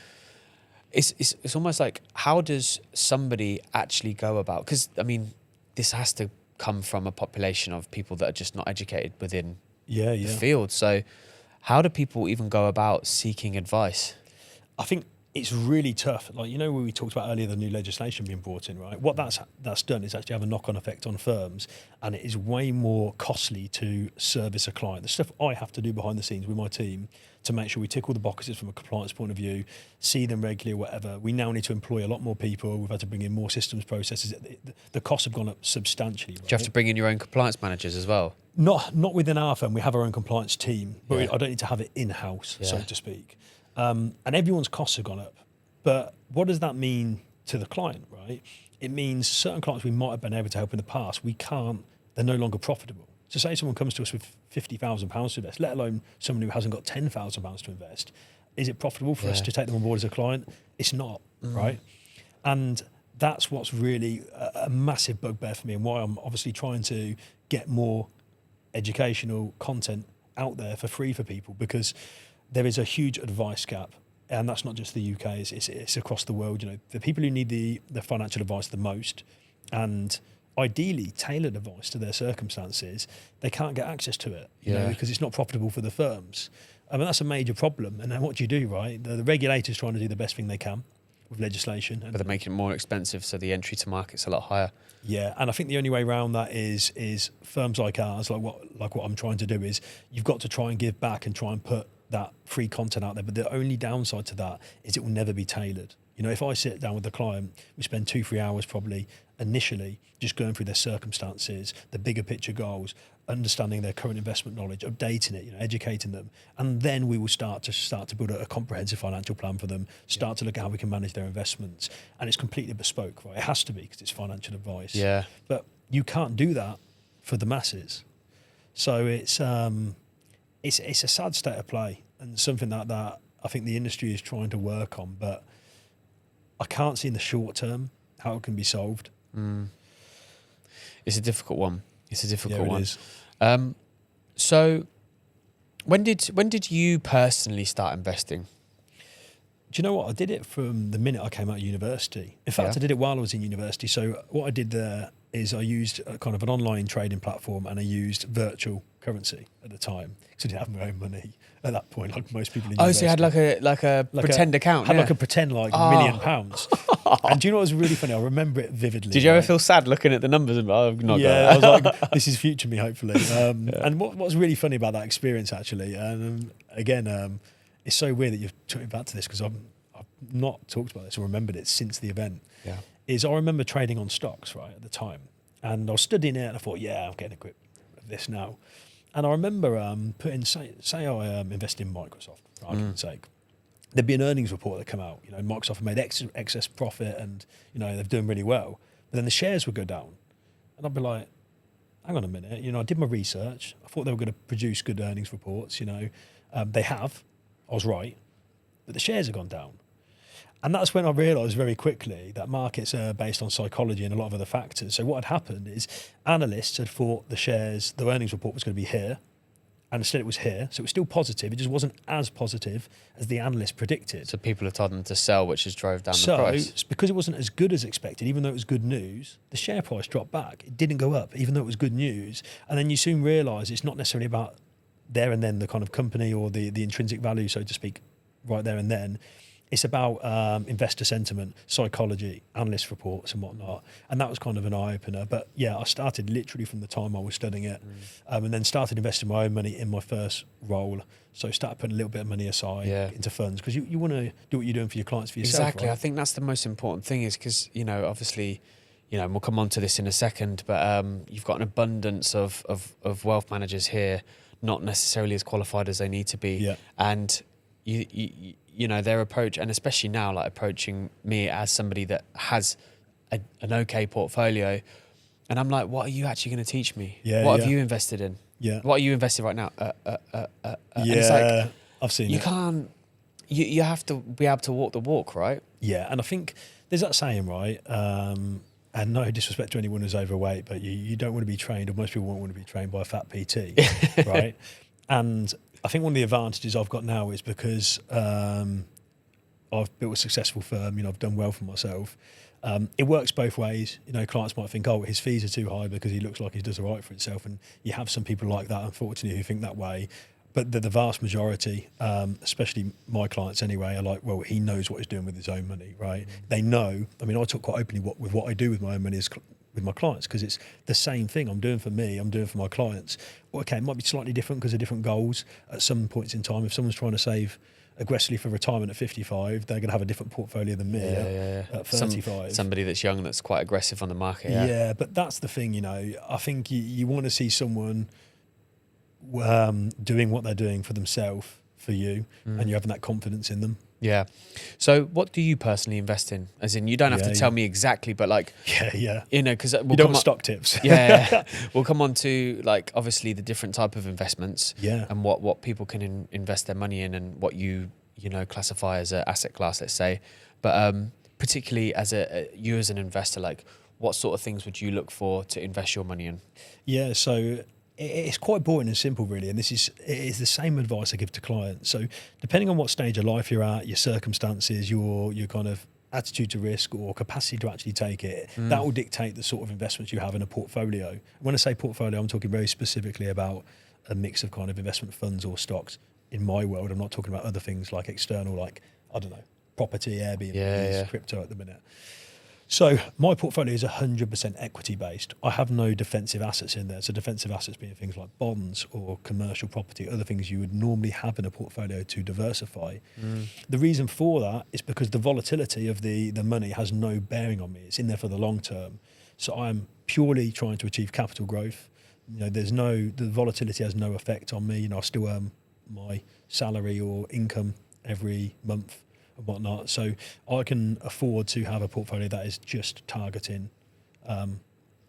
it's almost like, how does somebody actually go about, because I mean, this has to come from a population of people that are just not educated within the field. So how do people even go about seeking advice?
I think it's really tough. Like, when we talked about earlier, the new legislation being brought in, right? What that's done is actually have a knock-on effect on firms, and it is way more costly to service a client. The stuff I have to do behind the scenes with my team to make sure we tick all the boxes from a compliance point of view, see them regularly or whatever. We now need to employ a lot more people. We've had to bring in more systems processes. The costs have gone up substantially. Right?
Do you have to bring in your own compliance managers as well?
Not within our firm. We have our own compliance team, but I don't need to have it in-house, so to speak. And everyone's costs have gone up. But what does that mean to the client, right? It means certain clients we might have been able to help in the past, they're no longer profitable. So say someone comes to us with £50,000 to invest, let alone someone who hasn't got £10,000 to invest. Is it profitable for us to take them on board as a client? It's not, right? And that's what's really a massive bugbear for me, and why I'm obviously trying to get more educational content out there for free for people, because there is a huge advice gap. And that's not just the UK, it's across the world. The people who need the financial advice the most, and ideally tailored advice to their circumstances, they can't get access to it, because it's not profitable for the firms. I mean, that's a major problem. And then what do you do, right? The regulator's trying to do the best thing they can with legislation.
But they're making it more expensive, so the entry to market's a lot higher.
Yeah, and I think the only way around that is firms like ours, like what I'm trying to do is, you've got to try and give back and try and put that free content out there. But the only downside to that is it will never be tailored. If I sit down with the client, we spend 2-3 hours probably initially just going through their circumstances, the bigger picture goals, understanding their current investment knowledge, updating it, educating them, and then we will start to build a comprehensive financial plan for them, start to look at how we can manage their investments. And it's completely bespoke, right? It has to be, because it's financial advice.
Yeah.
But you can't do that for the masses. So it's a sad state of play, and something that I think the industry is trying to work on, but I can't see in the short term how it can be solved.
It's a difficult one. It's a difficult one.
It is.
So when did you personally start investing?
Do you know what? I did it from the minute I came out of university. In fact, I did it while I was in university. So what I did there is I used a kind of an online trading platform, and I used virtual currency at the time, because I didn't have my own money at that point, like most people in university.
So you had like a pretend account?
Had like a pretend £1 million. And do you know what was really funny? I remember it vividly.
Did you ever feel sad looking at the numbers? And
I was like, this is future me, hopefully. And what's really funny about that experience, actually, and again, it's so weird that you've took me back to this, because I've not talked about this or remembered it since the event. Is I remember trading on stocks, right, at the time. And I was studying it, and I thought, I'm getting a grip of this now. And I remember putting, say I invest in Microsoft, for argument's sake. There'd be an earnings report that come out. You know, Microsoft have made excess profit, and you know they're doing really well. But then the shares would go down, and I'd be like, "Hang on a minute." You know, I did my research. I thought they were going to produce good earnings reports. You know, they have. I was right, but the shares have gone down. And that's when I realised very quickly that markets are based on psychology and a lot of other factors. So what had happened is analysts had thought the earnings report was going to be here, and instead it was here. So it was still positive. It just wasn't as positive as the analysts predicted.
So people have told them to sell, which has drove down the price.
So because it wasn't as good as expected, even though it was good news, the share price dropped back. It didn't go up, even though it was good news. And then you soon realise it's not necessarily about there and then the kind of company or the intrinsic value, so to speak, right there and then. It's about investor sentiment, psychology, analyst reports and whatnot. And that was kind of an eye-opener. But yeah, I started literally from the time I was studying it and then started investing my own money in my first role. So started putting a little bit of money aside into funds because you want to do what you're doing for your clients, for yourself.
Exactly.
Right?
I think that's the most important thing is because, you know, obviously, you know, and we'll come on to this in a second, but you've got an abundance of wealth managers here, not necessarily as qualified as they need to be.
Yeah.
And you know, their approach, and especially now, like approaching me as somebody that has an okay portfolio, and I'm like, what are you actually going to teach me? What have you invested in?
Yeah.
What are you invested right now?
Yeah,
and it's like,
I've seen
you
it.
can't, you have to be able to walk the walk, right?
Yeah, and I think there's that saying, right? And no disrespect to anyone who's overweight, but you don't want to be trained, or most people won't want to be trained by a fat PT, right? And I think one of the advantages I've got now is because I've built a successful firm, you know, I've done well for myself. It works both ways. You know, clients might think, oh, his fees are too high because he looks like he does all right for himself. And you have some people like that, unfortunately, who think that way. But the vast majority, especially my clients anyway, are like, well, he knows what he's doing with his own money, right? They know. I mean, I talk quite openly with what I do with my own money is with my clients, because it's the same thing I'm doing for me, I'm doing for my clients. Well, okay, it might be slightly different because of different goals at some points in time. If someone's trying to save aggressively for retirement at 55, they're going to have a different portfolio than me at 35.
Somebody that's young, that's quite aggressive on the market.
Yeah, but that's the thing, you know. I think you want to see someone doing what they're doing for themselves, for you, and you having that confidence in them.
Yeah. So what do you personally invest in? As in, you don't have to tell me exactly, but like, you know, because
you don't want stock tips.
We'll come on to like, obviously the different type of investments and what people can invest their money in and what you know, classify as an asset class, let's say. But particularly as you as an investor, like what sort of things would you look for to invest your money in?
Yeah. So it's quite boring and simple, really, and it is the same advice I give to clients. So depending on what stage of life you're at, your circumstances, your kind of attitude to risk or capacity to actually take it, that will dictate the sort of investments you have in a portfolio. When I say portfolio, I'm talking very specifically about a mix of kind of investment funds or stocks. In my world, I'm not talking about other things like external, like, I don't know, property, Airbnb, crypto at the minute. So my portfolio is 100% equity based. I have no defensive assets in there. So defensive assets being things like bonds or commercial property, other things you would normally have in a portfolio to diversify. The reason for that is because the volatility of the money has no bearing on me. It's in there for the long term. So I'm purely trying to achieve capital growth. You know, the volatility has no effect on me. You know, I still earn my salary or income every month and whatnot. So I can afford to have a portfolio that is just targeting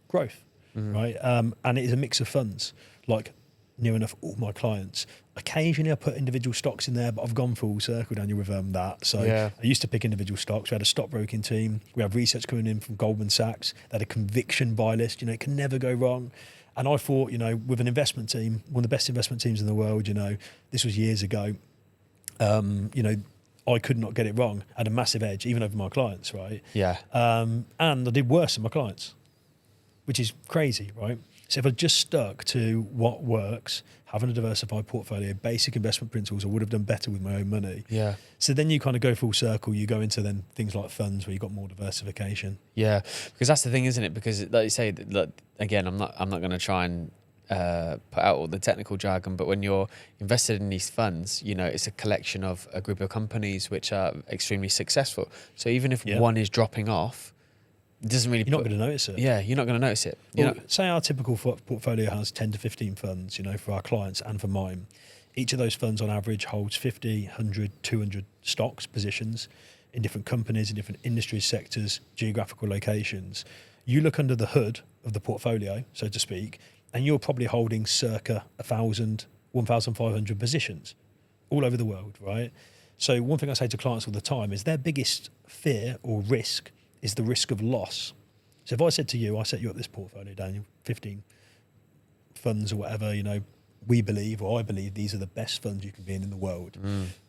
growth, right? And it is a mix of funds, like near enough all my clients. Occasionally I put individual stocks in there, but I've gone full circle, Daniel, with that. So I used to pick individual stocks. We had a stockbroking team. We have research coming in from Goldman Sachs. They had a conviction buy list. You know, it can never go wrong. And I thought, you know, with an investment team, one of the best investment teams in the world, you know, this was years ago, you know, I could not get it wrong. I had a massive edge, even over my clients, right?
Yeah.
And I did worse than my clients, which is crazy, right? So if I just stuck to what works, having a diversified portfolio, basic investment principles, I would have done better with my own money.
Yeah.
So then you kind of go full circle. You go into then things like funds where you've got more diversification.
Yeah, because that's the thing, isn't it? Because like you say, look, again, I'm not going to try and put out all the technical jargon, but when you're invested in these funds, you know, it's a collection of a group of companies which are extremely successful. So even if one is dropping off, It doesn't really.
You're not going to notice it.
Yeah, you're not going to notice it.
Well, say our typical portfolio has 10 to 15 funds, for our clients and for mine. Each of those funds on average holds 50, 100, 200 stocks, positions in different companies, in different industries, sectors, geographical locations. You look under the hood of the portfolio, so to speak, and you're probably holding circa 1,000, 1,500 positions all over the world, right? So one thing I say to clients all the time is their biggest fear or risk is the risk of loss. So if I said to you, I set you up this portfolio, Daniel, 15 funds or whatever, we believe, or I believe, these are the best funds you can be in the world,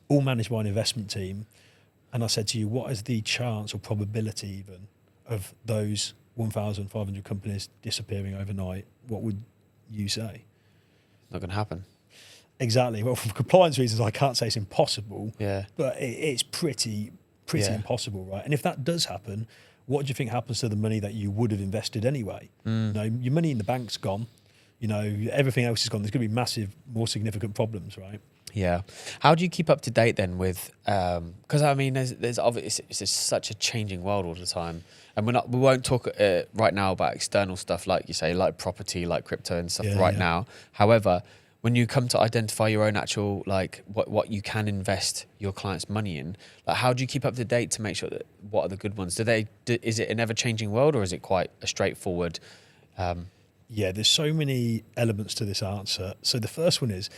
all managed by an investment team. And I said to you, what is the chance or probability even of those 1,500 companies disappearing overnight? What would you say?
Not going to happen.
Exactly. Well, for compliance reasons, I can't say it's impossible.
Yeah.
But it's pretty impossible, right? And if that does happen, what do you think happens to the money that you would have invested anyway? Your money in the bank's gone. Everything else is gone. There's going to be massive, more significant problems, right?
Yeah. How do you keep up to date then with? Because there's obviously it's just such a changing world all the time, and we won't talk right now about external stuff like you say, like property, like crypto and stuff now. However, when you come to identify your own actual what you can invest your clients' money in, how do you keep up to date to make sure that what are the good ones? Is it an ever changing world, or is it quite a straightforward?
Yeah, there's so many elements to this answer. So the first one is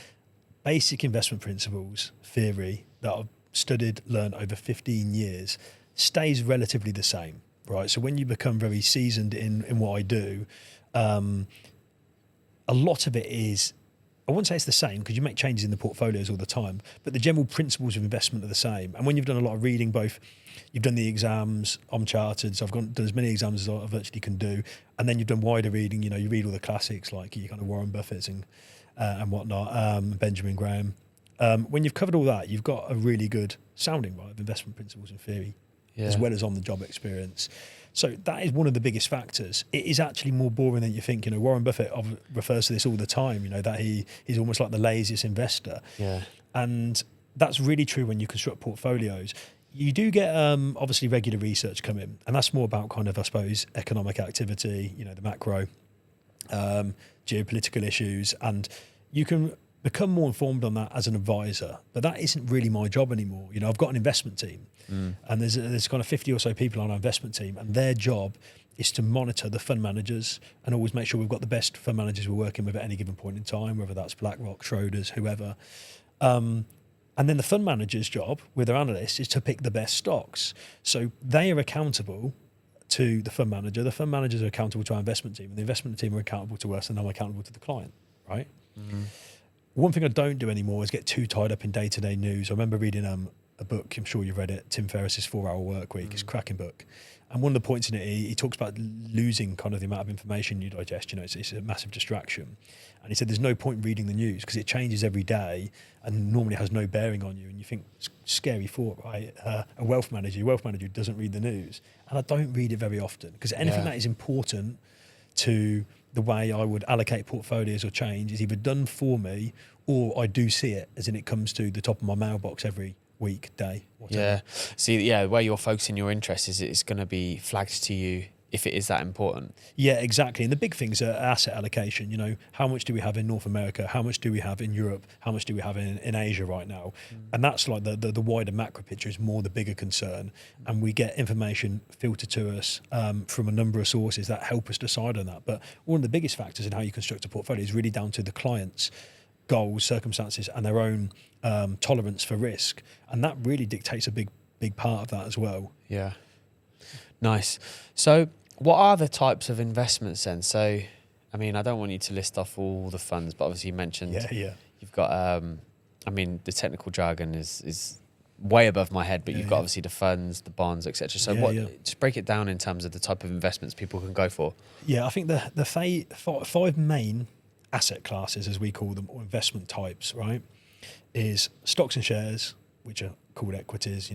basic investment principles theory that I've studied, learned over 15 years stays relatively the same, right? So when you become very seasoned in what I do, a lot of it is, I wouldn't say it's the same because you make changes in the portfolios all the time, but the general principles of investment are the same. And when you've done a lot of reading, both you've done the exams, I'm chartered, so I've done as many exams as I virtually can do, and then you've done wider reading, you read all the classics like your kind of Warren Buffett's and whatnot, Benjamin Graham. When you've covered all that, you've got a really good sounding right of investment principles and theory, as well as on-the-job experience. So that is one of the biggest factors. It is actually more boring than you think. Warren Buffett refers to this all the time, that he's almost like the laziest investor. Yeah. And that's really true when you construct portfolios. You do get obviously regular research come in, and that's more about kind of, I suppose, economic activity, the macro, geopolitical issues, and you can become more informed on that as an advisor. But that isn't really my job anymore. I've got an investment team, and there's kind of 50 or so people on our investment team, and their job is to monitor the fund managers and always make sure we've got the best fund managers we're working with at any given point in time, whether that's BlackRock, Schroders, whoever. And then the fund manager's job with their analysts is to pick the best stocks. So they are accountable to the fund manager. The fund managers are accountable to our investment team, and the investment team are accountable to us, and I'm accountable to the client, right? One thing I don't do anymore is get too tied up in day-to-day news. I remember reading a book, I'm sure you've read it, Tim Ferriss's 4-Hour Work Week. It's a cracking book. And one of the points in it, he talks about losing kind of the amount of information you digest. It's a massive distraction. And he said there's no point reading the news because it changes every day and normally has no bearing on you. And you think, scary thought, right? Your wealth manager doesn't read the news. And I don't read it very often because anything that is important to the way I would allocate portfolios or change is either done for me or I do see it, as in it comes to the top of my mailbox every week, day, whatever.
Yeah. See, where you're focusing your interest is it's going to be flagged to you if it is that important.
Yeah, exactly. And the big things are asset allocation. How much do we have in North America? How much do we have in Europe? How much do we have in Asia right now? And that's like the wider macro picture is more the bigger concern. And we get information filtered to us from a number of sources that help us decide on that. But one of the biggest factors in how you construct a portfolio is really down to the client's goals, circumstances, and their own tolerance for risk. And that really dictates a big part of that as well.
Yeah. Nice. So what are the types of investments then? So, I don't want you to list off all the funds, but obviously you mentioned you've got, the technical jargon is way above my head, but you've got obviously the funds, the bonds, etc. So just break it down in terms of the type of investments people can go for. Yeah,
I think the five main asset classes, as we call them, or investment types, right, is stocks and shares, which are called equities.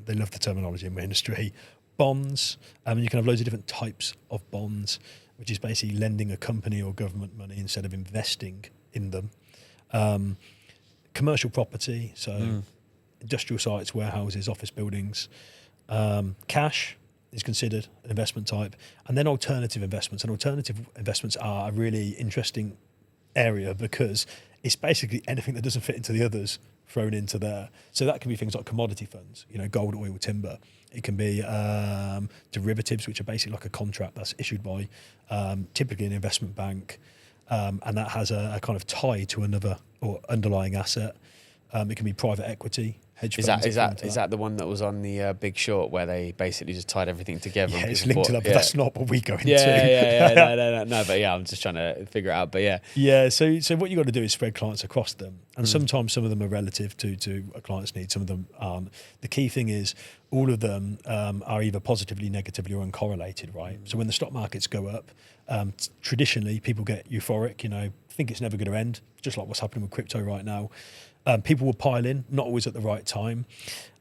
They love the terminology in my industry. Bonds, you can have loads of different types of bonds, which is basically lending a company or government money instead of investing in them. Commercial property, so industrial sites, warehouses, office buildings. Cash, is considered an investment type, and then alternative investments. And alternative investments are a really interesting area because it's basically anything that doesn't fit into the others thrown into there. So that can be things like commodity funds, gold, oil, timber. It can be derivatives, which are basically like a contract that's issued by typically an investment bank, and that has a kind of tie to another or underlying asset. It can be private equity, hedge funds.
Is that the one that was on the Big Short where they basically just tied everything together?
Yeah, it's linked to that, but that's not what we go into.
No, but yeah, I'm just trying to figure it out. But yeah.
Yeah, so what you got to do is spread clients across them. And sometimes some of them are relative to a client's needs, some of them aren't. The key thing is all of them are either positively, negatively, or uncorrelated, right? So when the stock markets go up, traditionally people get euphoric, think it's never going to end, just like what's happening with crypto right now. People will pile in, not always at the right time.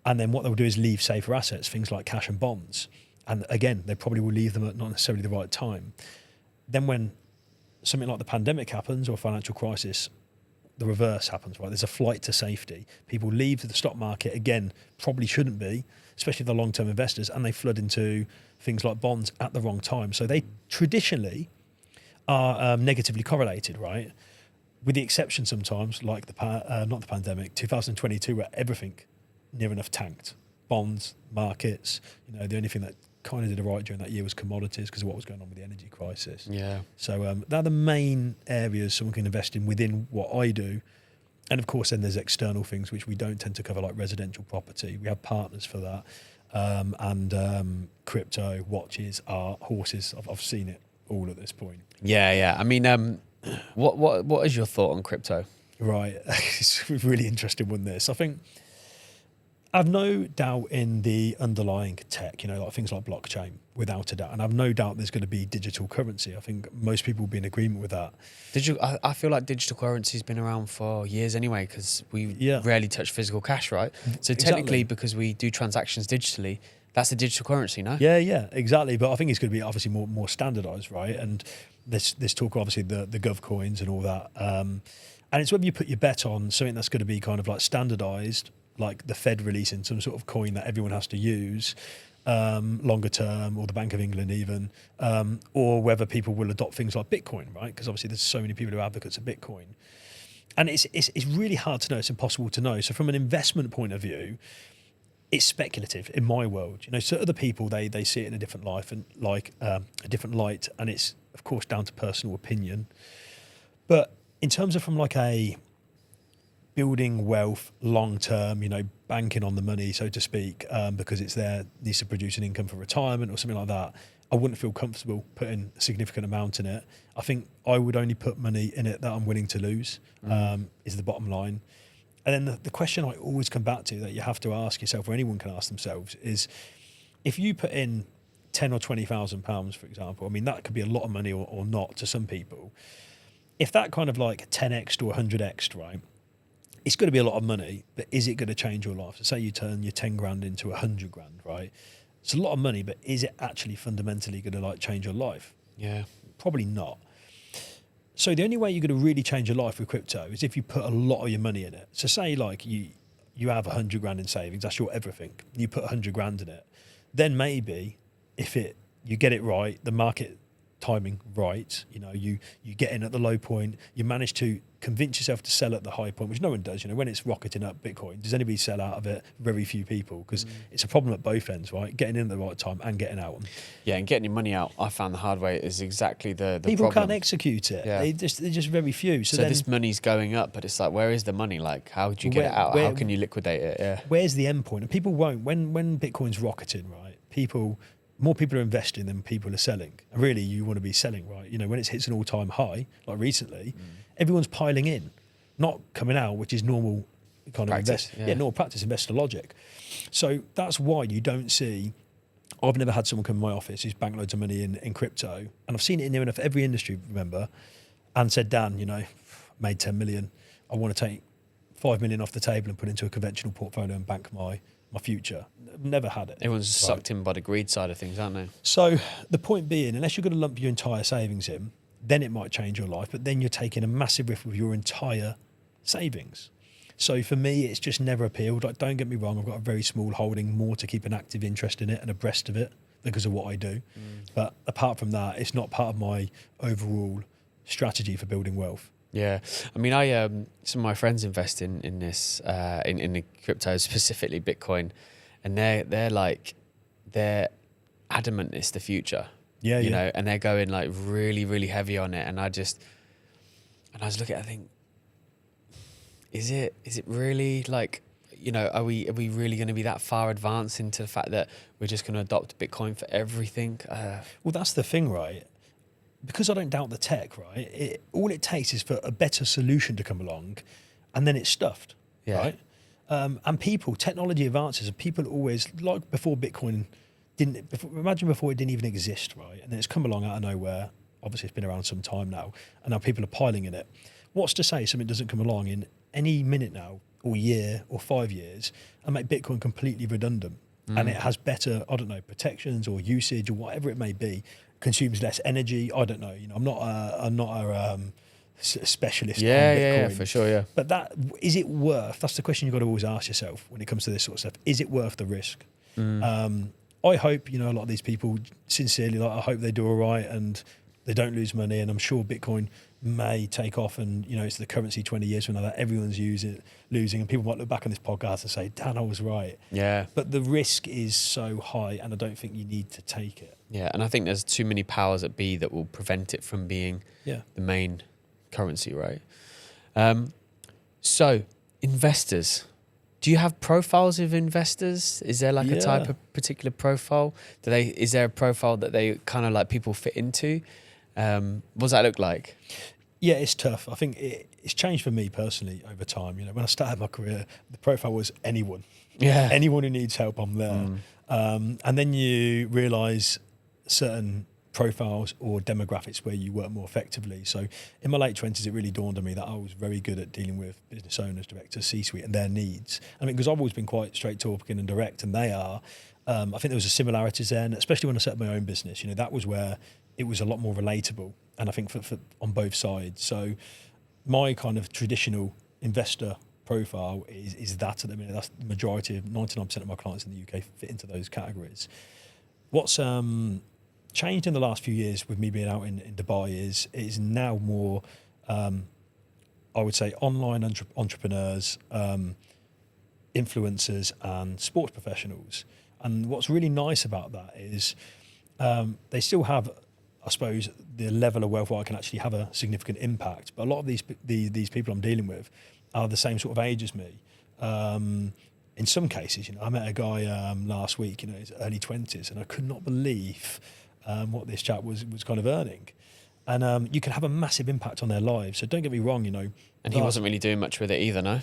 And then what they'll do is leave safer assets, things like cash and bonds. And again, they probably will leave them at not necessarily the right time. Then when something like the pandemic happens or a financial crisis, the reverse happens, right? There's a flight to safety. People leave the stock market, again, probably shouldn't be, especially the long-term investors, and they flood into things like bonds at the wrong time. So they traditionally are negatively correlated, right? With the exception sometimes, like not the pandemic, 2022, where everything near enough tanked. Bonds, markets, the only thing that kind of did it right during that year was commodities because of what was going on with the energy crisis.
Yeah.
So they're the main areas someone can invest in within what I do. And of course, then there's external things which we don't tend to cover, like residential property. We have partners for that. And crypto, watches, art, horses. I've seen it all at this point.
Yeah. I mean, what is your thought on crypto?
Right. It's a really interesting one, this. I think I've no doubt in the underlying tech, like things like blockchain, without a doubt. And I've no doubt there's going to be digital currency. I think most people will be in agreement with that.
I feel like digital currency's been around for years anyway, because we rarely touch physical cash, right? So technically, because we do transactions digitally, that's a digital currency, no?
Yeah, exactly. But I think it's going to be obviously more standardised, right? And there's talk, obviously, the gov coins and all that. And it's whether you put your bet on something that's going to be kind of like standardised, like the Fed releasing some sort of coin that everyone has to use longer term, or the Bank of England even, or whether people will adopt things like Bitcoin, right? Because obviously there's so many people who are advocates of Bitcoin. And it's really hard to know. It's impossible to know. So from an investment point of view, it's speculative in my world. So other people, they see it in a different life and a different light, and it's of course down to personal opinion. But in terms of from like a building wealth long term, banking on the money, so to speak, because it's there, needs to produce an income for retirement or something like that, I wouldn't feel comfortable putting a significant amount in it. I think I would only put money in it that I'm willing to lose, is the bottom line. And then the question I always come back to that you have to ask yourself, or anyone can ask themselves, is if you put in 10 or 20,000 pounds, for example, I mean, that could be a lot of money or not to some people. If that kind of like 10x or 100x, right, it's going to be a lot of money, but is it going to change your life? So say you turn your 10 grand into 100 grand, right? It's a lot of money, but is it actually fundamentally going to like change your life?
Yeah.
Probably not. So the only way you're going to really change your life with crypto is if you put a lot of your money in it. So say like you have 100 grand in savings, that's your everything. You put 100 grand in it. Then maybe if you get it right, the market timing right, you get in at the low point, you manage to convince yourself to sell at the high point, which no one does. When it's rocketing up Bitcoin, does anybody sell out of it? Very few people, because it's a problem at both ends, right? Getting in at the right time and getting out.
Yeah, and getting your money out, I found the hard way is exactly the
people
problem.
Can't execute it.
Yeah.
They're just very few. So then,
this money's going up, but it's like, where is the money? Like, how do you get it out? How can you liquidate it? Yeah.
Where's the end point? And people won't. When Bitcoin's rocketing, right? More people are investing than people are selling. And really, you want to be selling, right? When it hits an all-time high, like recently, everyone's piling in, not coming out, which is normal kind
practice,
of normal practice, investor logic. So that's why you don't see. I've never had someone come to my office who's banked loads of money in crypto, and I've seen it in near enough every industry, remember, and said, Dan, made 10 million. I want to take 5 million off the table and put it into a conventional portfolio and bank my future. Never had it.
Everyone's sucked in by the greed side of things, aren't they?
So the point being, unless you're going to lump your entire savings in, then it might change your life, but then you're taking a massive risk with your entire savings. So for me, it's just never appealed. Like, don't get me wrong, I've got a very small holding, more to keep an active interest in it and abreast of it because of what I do. But apart from that, it's not part of my overall strategy for building wealth.
Yeah, I mean, some of my friends invest in this in the crypto, specifically Bitcoin, and they're adamant it's the future.
Yeah,
you
yeah.
know, and they're going like really, really heavy on it. And I was looking, I think, is it really like, you know, are we really going to be that far advanced into the fact that we're just going to adopt Bitcoin for everything?
Well, that's the thing, right? Because I don't doubt the tech, right? All it takes is for a better solution to come along, and then it's stuffed, right? And technology advances, and people always, like before Bitcoin imagine before it didn't even exist, right? And then it's come along out of nowhere. Obviously, it's been around some time now, and now people are piling in it. What's to say something doesn't come along in any minute now, or year, or 5 years, and make Bitcoin completely redundant? And it has better, I don't know, protections or usage or whatever it may be, consumes less energy. I don't know. You know, I'm not a specialist on Bitcoin.
Yeah, for sure, yeah.
But is it worth? That's the question you've got to always ask yourself when it comes to this sort of stuff. Is it worth the risk? I hope, you know, a lot of these people sincerely, like, I hope they do all right and they don't lose money. And I'm sure Bitcoin may take off, and, you know, it's the currency 20 years from now that everyone's losing, and people might look back on this podcast and say, Dan, I was right.
Yeah.
But the risk is so high, and I don't think you need to take it.
Yeah, and I think there's too many powers that be that will prevent it from being
the
main currency, right? So, investors. Do you have profiles of investors? Is there like a type of particular profile? Is there a profile that they kind of like people fit into? What does that look like?
Yeah, it's tough. I think it's changed for me personally over time. You know, when I started my career, the profile was anyone.
Yeah.
Anyone who needs help, I'm there. And then you realise certain profiles or demographics where you work more effectively. So in my late 20s, it really dawned on me that I was very good at dealing with business owners, directors, C-suite, and their needs. I mean, because I've always been quite straight talking and direct, and they are. I think there was a similarities there, and especially when I set up my own business, you know, that was where it was a lot more relatable. And I think for on both sides. So my kind of traditional investor profile is that at the minute. That's the majority of 99% of my clients in the UK fit into those categories. What's changed in the last few years with me being out in Dubai is now more, I would say, online entrepreneurs, influencers, and sports professionals. And what's really nice about that is they still have, I suppose, the level of wealth where I can actually have a significant impact. But a lot of these people I'm dealing with are the same sort of age as me. In some cases, you know, I met a guy last week, you know, his early 20s, and I could not believe what this chap was kind of earning. And you can have a massive impact on their lives. So don't get me wrong, you know.
And he wasn't really doing much with it either, no?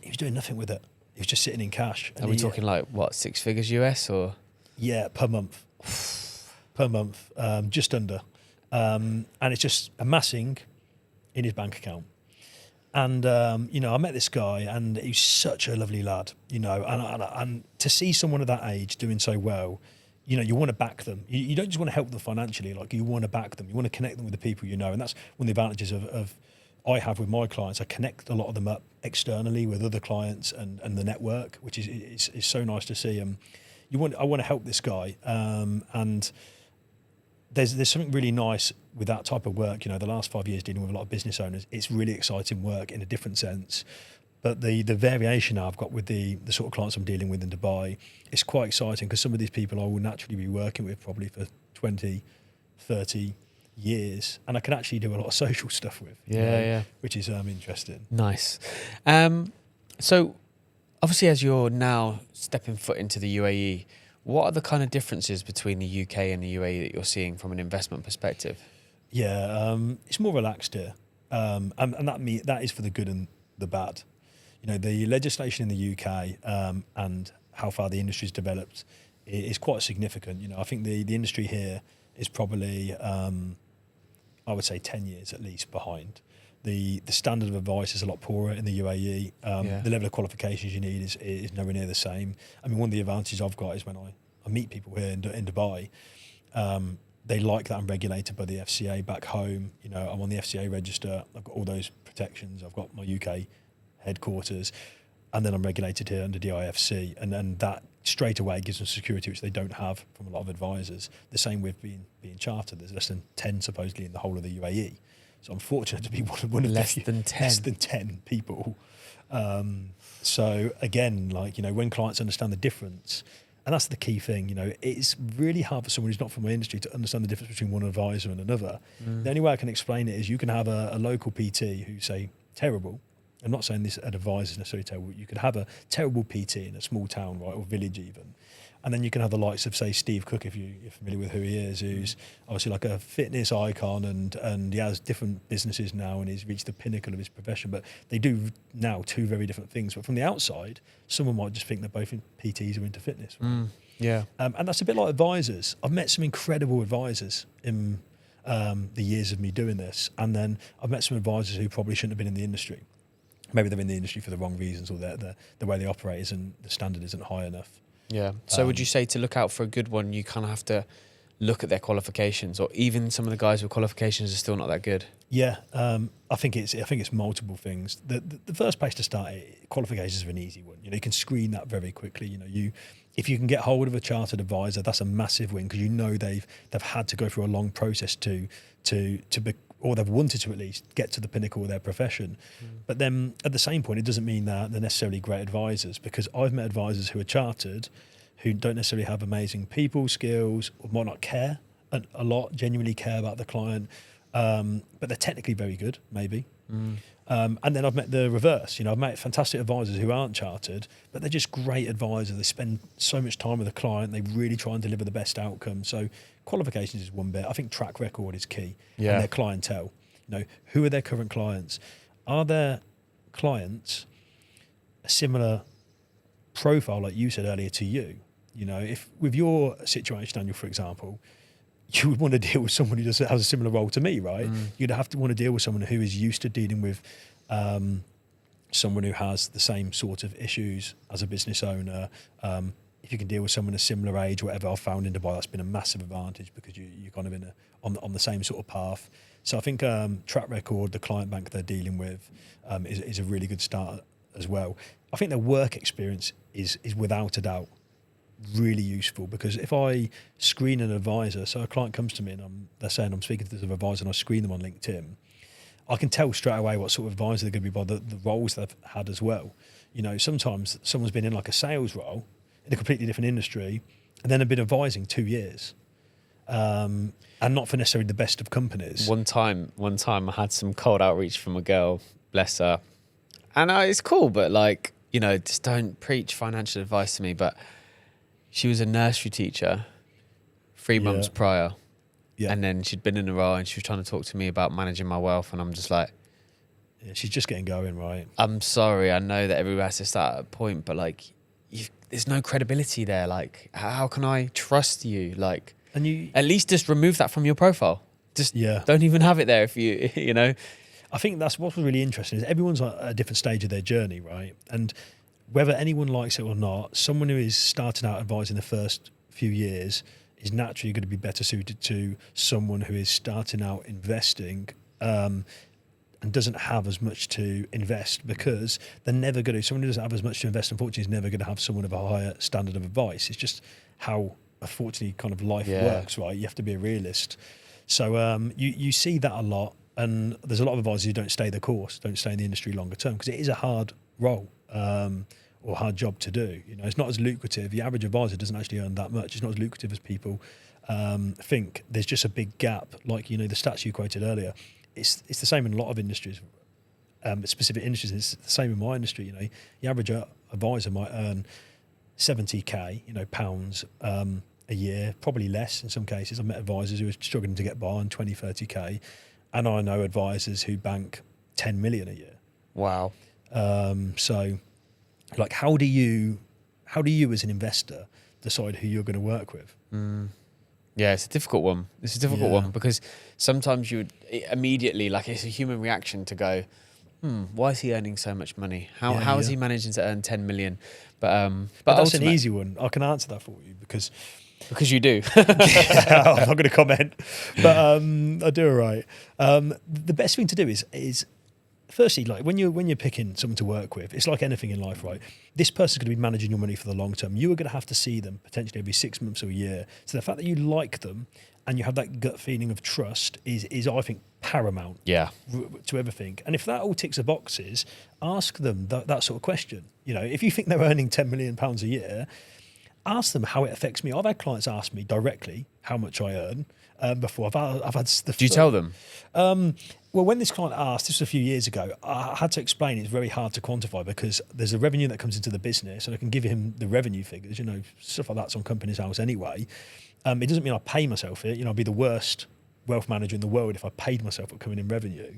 He was doing nothing with it. He was just sitting in cash.
Are we talking like, what, 6 figures US or?
Yeah, per month. Per month, just under. And it's just amassing in his bank account. And, you know, I met this guy, and he's such a lovely lad, you know, and to see someone of that age doing so well, you know, you want to back them. You don't just want to help them financially, like you want to back them. You want to connect them with the people you know. And that's one of the advantages of I have with my clients. I connect a lot of them up externally with other clients and the network, which is so nice to see. I want to help this guy. And there's something really nice with that type of work. You know, the last 5 years dealing with a lot of business owners, it's really exciting work in a different sense. But the variation I've got with the sort of clients I'm dealing with in Dubai is quite exciting, because some of these people I will naturally be working with probably for 20, 30 years, and I can actually do a lot of social stuff with. Which is interesting.
Nice. So obviously, as you're now stepping foot into the UAE, what are the kind of differences between the UK and the UAE that you're seeing from an investment perspective?
Yeah, it's more relaxed here, and that is for the good and the bad. You know, the legislation in the UK and how far the industry's developed is quite significant. You know, I think the industry here is probably, I would say, 10 years at least behind. The standard of advice is a lot poorer in the UAE. The level of qualifications you need is nowhere near the same. I mean, one of the advantages I've got is when I meet people here in Dubai, they like that I'm regulated by the FCA back home. You know, I'm on the FCA register. I've got all those protections. I've got my UK headquarters, and then I'm regulated here under DIFC, and that straight away gives them security, which they don't have from a lot of advisors. The same with being chartered. There's less than 10 supposedly in the whole of the UAE. So I'm fortunate to be one of
less
the
than 10.
Less than 10 people. So again, like, you know, when clients understand the difference, and that's the key thing, you know, it's really hard for someone who's not from my industry to understand the difference between one advisor and another. The only way I can explain it is you can have a local PT who's, say, terrible. I'm not saying this at advisors necessarily terrible. You could have a terrible PT in a small town, right, or village even. And then you can have the likes of, say, Steve Cook, if you're familiar with who he is, who's obviously like a fitness icon, and he has different businesses now, and he's reached the pinnacle of his profession. But they do now two very different things. But from the outside, someone might just think they're both PTs or into fitness. Right?
Yeah.
And that's a bit like advisors. I've met some incredible advisors in the years of me doing this. And then I've met some advisors who probably shouldn't have been in the industry. Maybe they're in the industry for the wrong reasons, or the way they operate isn't, the standard isn't high enough.
Yeah. So would you say to look out for a good one, you kind of have to look at their qualifications, or even some of the guys with qualifications are still not that good?
Yeah, I think it's multiple things. The first place to start, qualifications are an easy one. You know, you can screen that very quickly. You know, if you can get hold of a chartered advisor, that's a massive win, because you know they've had to go through a long process to be, or they've wanted to at least get to the pinnacle of their profession. But then at the same point, it doesn't mean that they're necessarily great advisors, because I've met advisors who are chartered who don't necessarily have amazing people skills, or might not care a lot, genuinely care about the client, but they're technically very good, maybe. And then I've met the reverse. You know, I've met fantastic advisors who aren't chartered, but they're just great advisors. They spend so much time with the client. They really try and deliver the best outcome. So qualifications is one bit. I think track record is key.
Yeah.
And their clientele. You know, who are their current clients? Are their clients a similar profile, like you said earlier, to you? You know, if with your situation, Daniel, for example, you would want to deal with someone who has a similar role to me, right? You'd have to want to deal with someone who is used to dealing with someone who has the same sort of issues as a business owner. If you can deal with someone a similar age, whatever, I've found in Dubai, that's been a massive advantage, because you're kind of on the same sort of path. So I think track record, the client bank they're dealing with, is a really good start as well. I think their work experience is without a doubt really useful, because if I screen an advisor, so a client comes to me and they're saying I'm speaking to this advisor, and I screen them on LinkedIn, I can tell straight away what sort of advisor they're going to be by the roles they've had as well. You know, sometimes someone's been in like a sales role in a completely different industry, and then have been advising 2 years, and not for necessarily the best of companies.
One time I had some cold outreach from a girl, bless her, and it's cool, but like, you know, just don't preach financial advice to me. But she was a nursery teacher 3 months prior. Yeah. And then she'd been in a role, and she was trying to talk to me about managing my wealth. And I'm just like,
yeah, she's just getting going, right?
I'm sorry. I know that everybody has to start at a point, but like, there's no credibility there. Like, how can I trust you? Like, and you at least just remove that from your profile. Just don't even have it there if you know.
I think that's what's really interesting, is everyone's at a different stage of their journey, right? And whether anyone likes it or not, someone who is starting out advising the first few years is naturally going to be better suited to someone who is starting out investing and doesn't have as much to invest, because they're never going to, someone who doesn't have as much to invest, unfortunately, is never going to have someone of a higher standard of advice. It's just how, unfortunately, kind of life works, right? You have to be a realist. So you see that a lot, and there's a lot of advisors who don't stay the course, don't stay in the industry longer term, because it is a hard role. Or hard job to do. You know, it's not as lucrative. The average advisor doesn't actually earn that much. It's not as lucrative as people think. There's just a big gap. Like, you know, the stats you quoted earlier, it's the same in a lot of industries, specific industries. It's the same in my industry. You know, the average advisor might earn 70k, you know, pounds a year, probably less in some cases. I've met advisors who are struggling to get by on 20, 30k, and I know advisors who bank 10 million a year.
Wow.
So, like, how do you as an investor decide who you're going to work with?
Yeah, it's a difficult one. It's a difficult one, because sometimes you would immediately, like, it's a human reaction to go, why is he earning so much money? How is he managing to earn 10 million? But
that's an easy one. I can answer that for you because
you do.
I'm not going to comment, but I do all right. The best thing to do is firstly, like when you're picking someone to work with, it's like anything in life, right? This person's going to be managing your money for the long term. You are going to have to see them potentially every 6 months or a year. So the fact that you like them and you have that gut feeling of trust is I think, paramount to everything. And if that all ticks the boxes, ask them that sort of question. You know, if you think they're earning £10 million a year, ask them how it affects me. I've had clients ask me directly how much I earn before. I've had stuff.
Do you tell them?
Well, when this client asked, this was a few years ago, I had to explain it's very hard to quantify because there's a revenue that comes into the business and I can give him the revenue figures, you know, stuff like that's on Companies House anyway. It doesn't mean I pay myself it. You know, I'd be the worst wealth manager in the world if I paid myself for coming in revenue.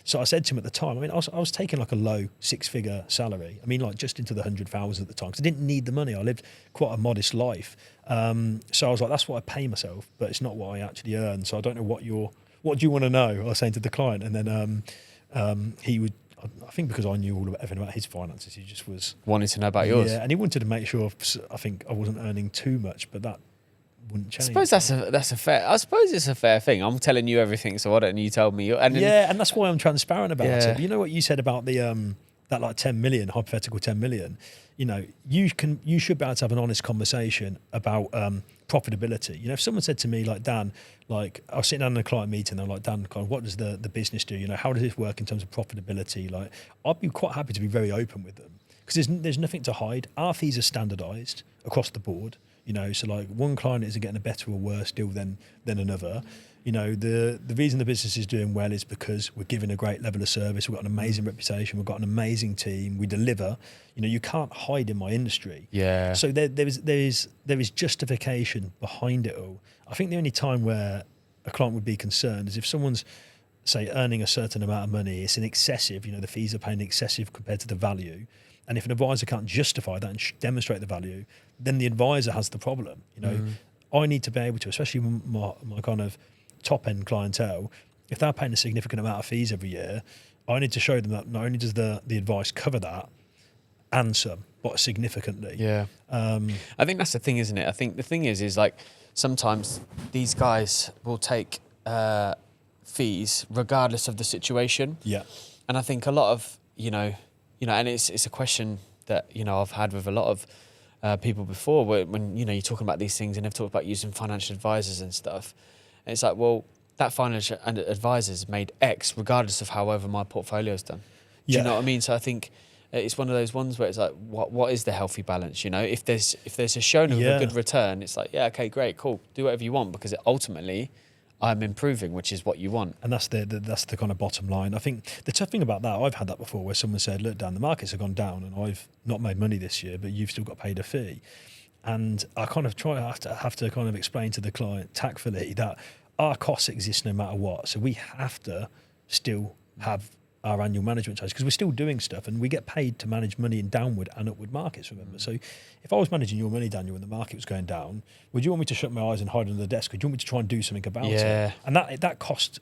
So I said to him at the time, I mean, I was taking like a low 6-figure salary. I mean, like just into the 100,000 at the time because I didn't need the money. I lived quite a modest life. So I was like, that's what I pay myself, but it's not what I actually earn. So I don't know what do you want to know? I was saying to the client. And then he would, I think because I knew everything about his finances, he just was...
Wanting to know about yours.
Yeah, and he wanted to make sure, I think I wasn't earning too much, but that wouldn't change.
I suppose that's a fair. I suppose it's a fair thing. I'm telling you everything, so why don't you tell me? And
that's why I'm transparent about it. But you know what you said about the that like 10 million, hypothetical 10 million. You know, you should be able to have an honest conversation about profitability. You know, if someone said to me like, Dan, like I was sitting down in a client meeting, and I'm like, Dan, kind of, what does the business do? You know, how does this work in terms of profitability? Like, I'd be quite happy to be very open with them because there's nothing to hide. Our fees are standardised across the board. You know, so like one client isn't getting a better or worse deal than another. You know, the reason the business is doing well is because we're giving a great level of service. We've got an amazing reputation. We've got an amazing team. We deliver. You know, you can't hide in my industry.
Yeah.
So there is justification behind it all. I think the only time where a client would be concerned is if someone's, say, earning a certain amount of money, it's in excessive. You know, the fees are paying excessive compared to the value. And if an advisor can't justify that and demonstrate the value, then the advisor has the problem. You know, I need to be able to, especially my kind of top end clientele, if they're paying a significant amount of fees every year, I need to show them that not only does the advice cover that and some, but significantly.
Yeah. I think that's the thing, isn't it? I think the thing is like sometimes these guys will take fees regardless of the situation.
Yeah.
And I think a lot of, you know, and it's a question that, you know, I've had with a lot of people before when, you know, you're talking about these things and they've talked about using financial advisors and stuff. And it's like, well, that financial advisor's made X regardless of however my portfolio's done. Do you know what I mean? So I think it's one of those ones where it's like, what is the healthy balance? You know, if there's a shown of a good return, it's like, yeah, okay, great, cool, do whatever you want because ultimately I'm improving, which is what you want.
And that's the kind of bottom line. I think the tough thing about that, I've had that before where someone said, look, Dan, the markets have gone down and I've not made money this year, but you've still got paid a fee. And I kind of have to kind of explain to the client tactfully that our costs exist no matter what. So we have to still have our annual management charge because we're still doing stuff and we get paid to manage money in downward and upward markets, remember. So if I was managing your money, Daniel, and the market was going down, would you want me to shut my eyes and hide under the desk? Or do you want me to try and do something about it? And that cost,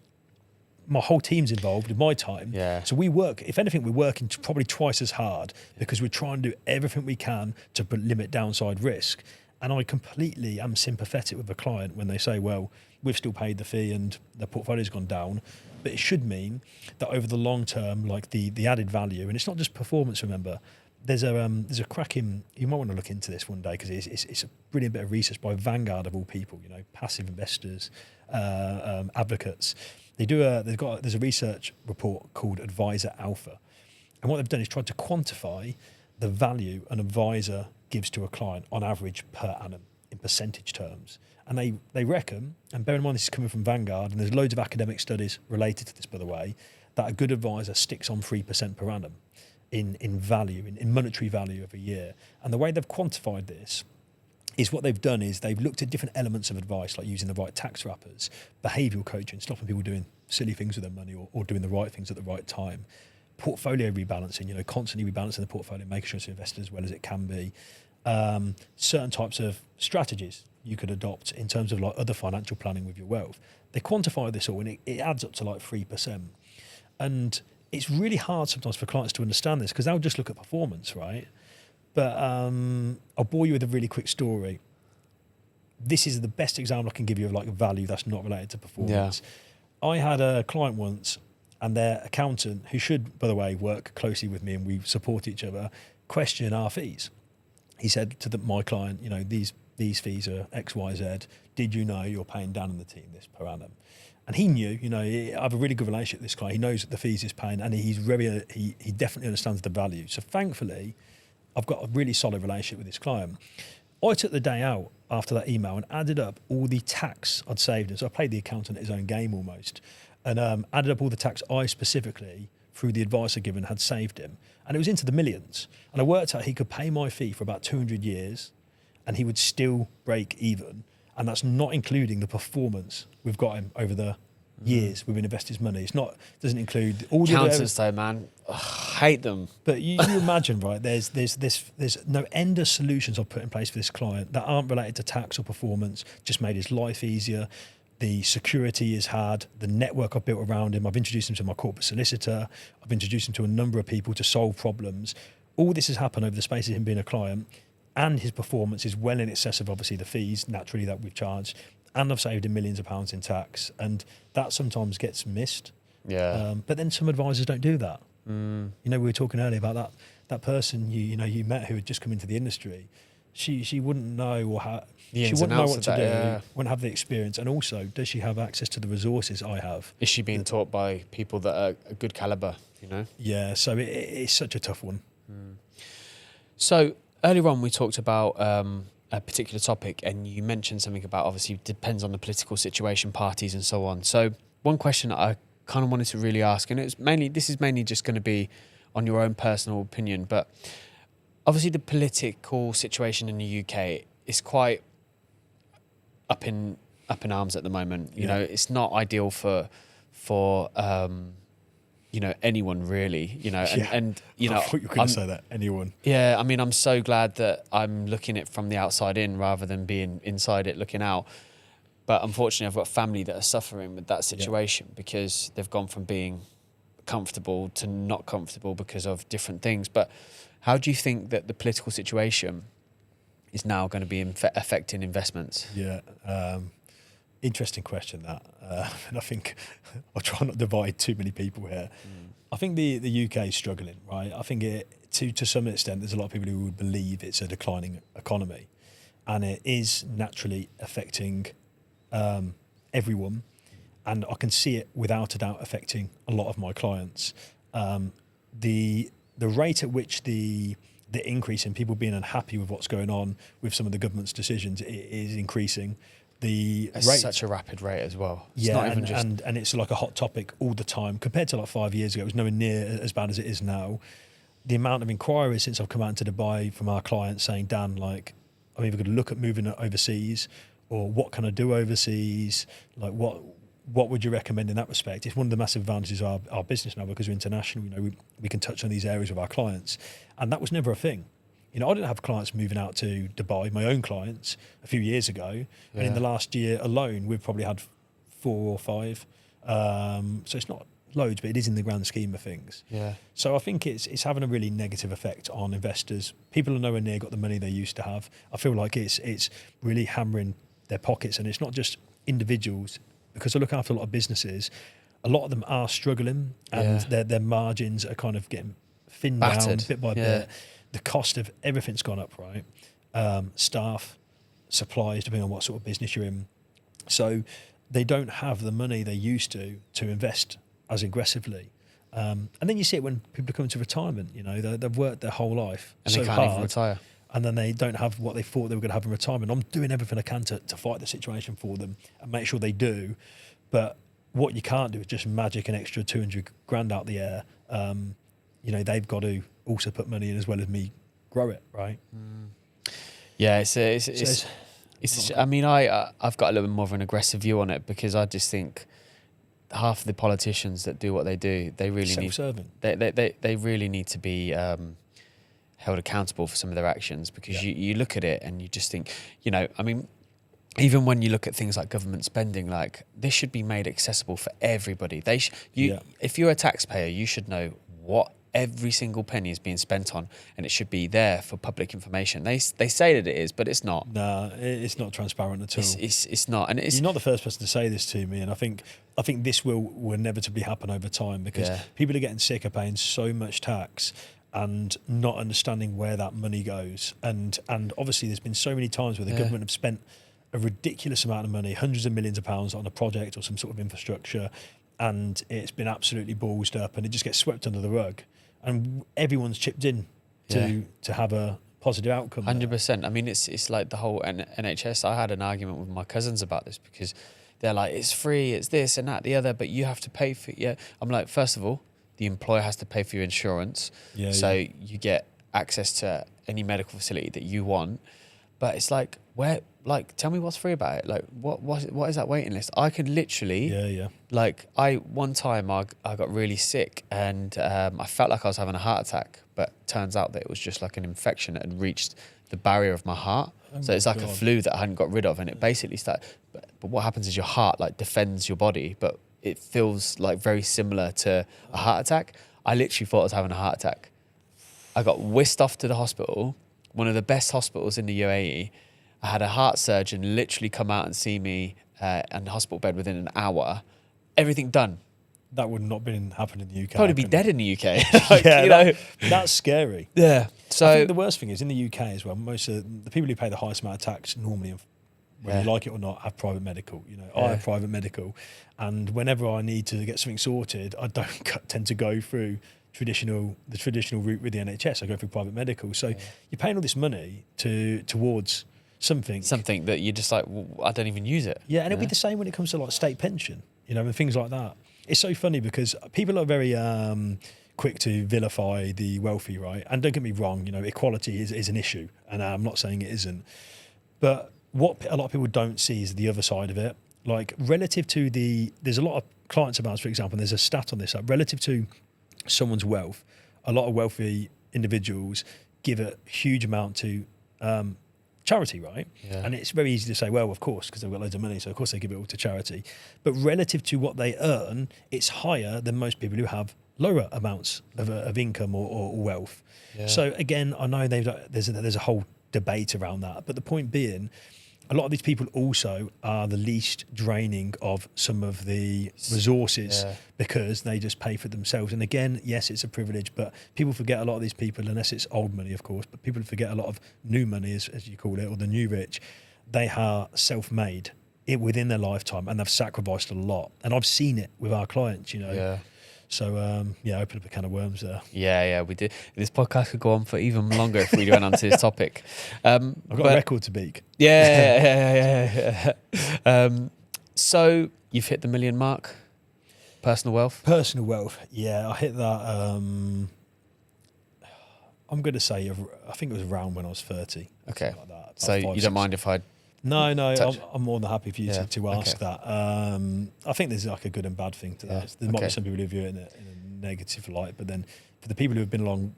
my whole team's involved with my time.
Yeah.
So we work, if anything, we're working probably twice as hard because we're trying to do everything we can to limit downside risk. And I completely am sympathetic with the client when they say, well, we've still paid the fee and the portfolio's gone down. But it should mean that over the long term, like the added value, and it's not just performance, remember, there's a cracking, you might want to look into this one day because it's a brilliant bit of research by Vanguard of all people, you know, passive investors, advocates. There's a research report called Advisor Alpha. And what they've done is tried to quantify the value an advisor gives to a client on average per annum in percentage terms. And they reckon, and bear in mind this is coming from Vanguard, and there's loads of academic studies related to this, by the way, that a good advisor sticks on 3% per annum in value, in monetary value every year. And the way they've quantified this is what they've done is they've looked at different elements of advice, like using the right tax wrappers, behavioural coaching, stopping people doing silly things with their money or doing the right things at the right time, portfolio rebalancing, you know, constantly rebalancing the portfolio, making sure it's invested as well as it can be, certain types of strategies you could adopt in terms of like other financial planning with your wealth. They quantify this all and it adds up to like 3%. And it's really hard sometimes for clients to understand this because they'll just look at performance, right? But I'll bore you with a really quick story. This is the best example I can give you of like value that's not related to performance. I had a client once and their accountant, who should, by the way, work closely with me and we support each other, question our fees. He said to my client, these fees are X, Y, Z. Did you know you're paying Dan and the team this per annum? And he knew, I have a really good relationship with this client. He knows that the fees he's paying, and he definitely understands the value. So thankfully, I've got a really solid relationship with this client. I took the day out after that email and added up all the tax I'd saved him. So I played the accountant at his own game almost, and added up all the tax I specifically, through the advice I'd given, had saved him. And it was into the millions. And I worked out he could pay my fee for about 200 years and he would still break even. And that's not including the performance we've got him over the years we've invested his money. Doesn't include all the
accountants though, man. Ugh, hate them.
But you imagine, right? There's no end of solutions I've put in place for this client that aren't related to tax or performance. Just made his life easier. The security he's had, the network I've built around him. I've introduced him to my corporate solicitor. I've introduced him to a number of people to solve problems. All this has happened over the space of him being a client, and his performance is well in excess of obviously the fees naturally that we've charged. And I've saved him millions of pounds in tax, and that sometimes gets missed.
Yeah.
But then some advisors don't do that. We were talking earlier about that person you met who had just come into the industry. She wouldn't know she wouldn't know what to do, wouldn't have the experience, and also does she have access to the resources I have?
Is she being taught by people that are a good caliber?
Yeah. So it's such a tough one.
So earlier on we talked about a particular topic, and you mentioned something about obviously depends on the political situation, parties, and so on. So one question that I kind of wanted to really ask, and this is mainly just going to be on your own personal opinion, but obviously the political situation in the UK is quite up in arms at the moment. You know, it's not ideal for anyone really. And
I thought you were going to say that, anyone.
Yeah, I mean, I'm so glad that I'm looking at it from the outside in rather than being inside it looking out. But unfortunately, I've got family that are suffering with that situation because they've gone from being comfortable to not comfortable because of different things. But how do you think that the political situation is now going to be affecting investments?
Yeah, interesting question that. And I think I'll try not to divide too many people here. I think the UK is struggling, right? I think to some extent there's a lot of people who would believe it's a declining economy, and it is naturally affecting everyone, and I can see it without a doubt affecting a lot of my clients. The rate at which the increase in people being unhappy with what's going on with some of the government's decisions is increasing. It's
such a rapid rate as well. It's
yeah,
not even
and it's like a hot topic all the time. Compared to like 5 years ago, it was nowhere near as bad as it is now. The amount of inquiries since I've come out to Dubai from our clients saying, Dan, like, I'm either going to look at moving overseas, or what can I do overseas? Like, what would you recommend in that respect? It's one of the massive advantages of our business now because we're international. We can touch on these areas with our clients, and that was never a thing. I didn't have clients moving out to Dubai, my own clients, a few years ago. And in the last year alone, we've probably had 4 or 5. So it's not loads, but it is in the grand scheme of things.
Yeah.
So I think it's having a really negative effect on investors. People are nowhere near got the money they used to have. I feel like it's really hammering their pockets, and it's not just individuals, because I look after a lot of businesses. A lot of them are struggling, and their margins are kind of getting thinned down bit by bit. The cost of everything's gone up, right? Staff, supplies, depending on what sort of business you're in. So they don't have the money they used to invest as aggressively. And then you see it when people come to retirement. They've worked their whole life
and
so
they can't
hard,
even retire.
And then they don't have what they thought they were going to have in retirement. I'm doing everything I can to fight the situation for them and make sure they do. But what you can't do is just magic an extra 200 grand out the air. They've got to also put money in as well as me grow it, right?
Yeah, I mean, I've got a little bit more of an aggressive view on it because I just think half of the politicians that do what they do, they really they really need to be held accountable for some of their actions, because you look at it and you just think, I mean, even when you look at things like government spending, like this should be made accessible for everybody. If you're a taxpayer, you should know what every single penny is being spent on, and it should be there for public information. They say that it is, but it's not.
No, it's not transparent at all.
It's not, and it's
You're not the first person to say this to me, and I think this will inevitably happen over time because people are getting sick of paying so much tax and not understanding where that money goes. And obviously, there's been so many times where the government have spent a ridiculous amount of money, hundreds of millions of pounds on a project or some sort of infrastructure, and it's been absolutely ballsed up, and it just gets swept under the rug. And everyone's chipped in to have a positive outcome.
100%. I mean, it's like the whole NHS. I had an argument with my cousins about this because they're like, it's free, it's this and that, the other, but you have to pay for it. Yeah. I'm like, first of all, the employer has to pay for your insurance. So you get access to any medical facility that you want. But it's like, tell me what's free about it. Like, what is that waiting list? I could literally, like, one time I got really sick and I felt like I was having a heart attack, but turns out that it was just like an infection that had reached the barrier of my heart. So it's like a flu that I hadn't got rid of, and it basically started. But what happens is your heart like defends your body, but it feels like very similar to a heart attack. I literally thought I was having a heart attack. I got whisked off to the hospital, one of the best hospitals in the UAE. I had a heart surgeon literally come out and see me in the hospital bed within an hour. Everything done.
That would not been happening in the UK.
Probably be dead in the UK. Like,
that's scary.
Yeah. So
I think the worst thing is in the UK as well. Most of the people who pay the highest amount of tax normally, whether you like it or not, have private medical. I have private medical, and whenever I need to get something sorted, I don't tend to go through the traditional route with the NHS. I go through private medical. So you're paying all this money towards something that
you're just like, well, I don't even use it.
Yeah, and it'll be the same when it comes to like state pension, and things like that. It's so funny because people are very quick to vilify the wealthy, right? And don't get me wrong, equality is an issue, and I'm not saying it isn't. But what a lot of people don't see is the other side of it. Like relative to there's a lot of clients of ours, for example, and there's a stat on this, like relative to someone's wealth, a lot of wealthy individuals give a huge amount to charity, right? And it's very easy to say, well, of course, because they've got loads of money, so of course they give it all to charity. But relative to what they earn, it's higher than most people who have lower amounts of income or wealth. So again, I know there's a whole debate around that, but the point being, a lot of these people also are the least draining of some of the resources because they just pay for themselves. And again, yes, it's a privilege, but people forget a lot of these people, unless it's old money, of course, but people forget a lot of new money, as you call it, or the new rich. They are self-made within their lifetime, and they've sacrificed a lot. And I've seen it with our clients, So, open up a can of worms there.
Yeah, we did. This podcast could go on for even longer if we went on to this topic.
I've got a record to beat.
Yeah. So, you've hit the $1 million mark? Personal wealth?
Personal wealth, yeah. I hit that, I'm going to say, I think it was around when I was 30.
Okay.
Like that,
so, you don't mind if I...
No, I'm more than happy for you to ask that. I think there's like a good and bad thing to that. There might be some people who view it in a negative light, but then for the people who have been along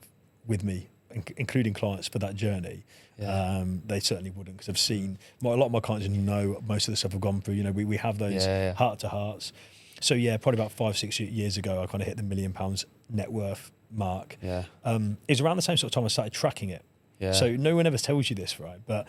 with me, including clients for that journey, they certainly wouldn't, because I've seen a lot of my clients know most of the stuff I've gone through. We have those heart-to-hearts. So probably about 5-6 years ago, I kind of hit the £1 million net worth mark. It was around the same sort of time I started tracking it. So no one ever tells you this, right? But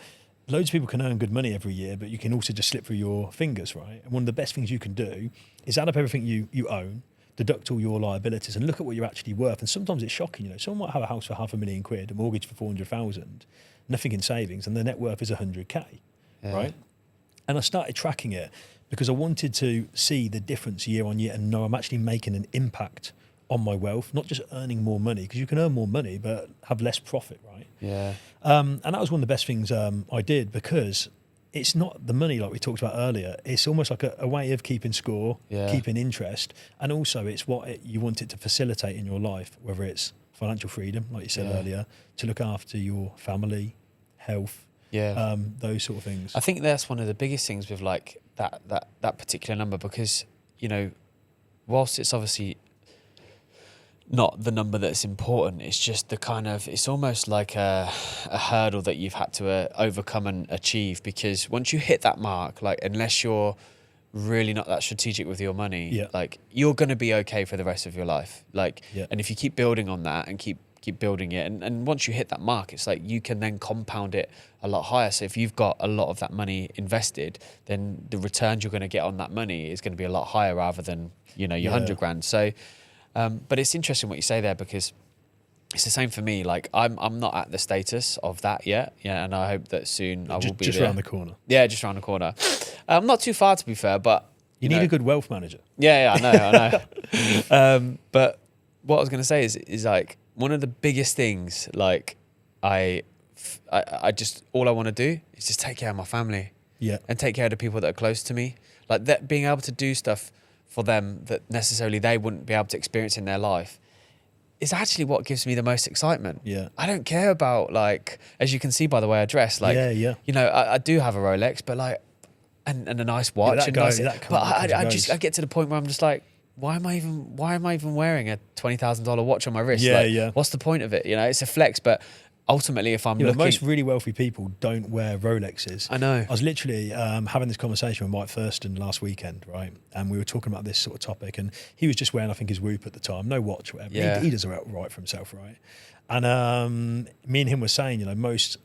loads of people can earn good money every year, but you can also just slip through your fingers, right? And one of the best things you can do is add up everything you own, deduct all your liabilities, and look at what you're actually worth. And sometimes it's shocking, someone might have a house for £500,000, a mortgage for 400,000, nothing in savings, and their net worth is 100k, right? And I started tracking it because I wanted to see the difference year on year and know I'm actually making an impact on my wealth, not just earning more money, because you can earn more money but have less profit, right? And that was one of the best things I did, because it's not the money like we talked about earlier. It's almost like a way of keeping score, keeping interest, and also it's what you want it to facilitate in your life, whether it's financial freedom, like you said earlier, to look after your family, health, those sort of things.
I think that's one of the biggest things with like that particular number, because whilst it's obviously not the number that's important, it's just the kind of, it's almost like a hurdle that you've had to overcome and achieve, because once you hit that mark, like unless you're really not that strategic with your money,
Yeah.
like you're going to be okay for the rest of your life. Like,
Yeah.
and if you keep building on that and keep building it, and once you hit that mark, it's like you can then compound it a lot higher. So if you've got a lot of that money invested, then the returns you're going to get on that money is going to be a lot higher rather than, you know, your 100 grand. So, but it's interesting what you say there, because it's the same for me. Like I'm not at the status of that yet. Yeah. And I hope that soon I will be
just
there.
around the corner.
Yeah. Just around the corner. Not too far, to be fair, but
You need a good wealth manager.
yeah, I know. But what I was going to say is like one of the biggest things, like I just, all I want to do is just take care of my family.
Yeah.
And take care of the people that are close to me. Like that, being able to do stuff for them that necessarily they wouldn't be able to experience in their life is actually what gives me the most excitement.
Yeah.
I don't care about, like, as you can see by the way I dress, like,
Yeah.
you know, I do have a Rolex, but like, and a nice watch.
that
and
goes-
nice,
that
but
comes and goes.
I get to the point where I'm just like, why am I even wearing a $20,000 watch on my wrist?
Yeah,
like,
yeah.
What's the point of it? You know, it's a flex, but ultimately, if I'm
You know,
looking,
most really wealthy people don't wear Rolexes.
I know.
I was literally having this conversation with Mike Thurston last weekend, right? And we were talking about this sort of topic, and he was just wearing, I think, his Whoop at the time, no watch, whatever.
Yeah.
He does it right for himself, right? And me and him were saying, you know, most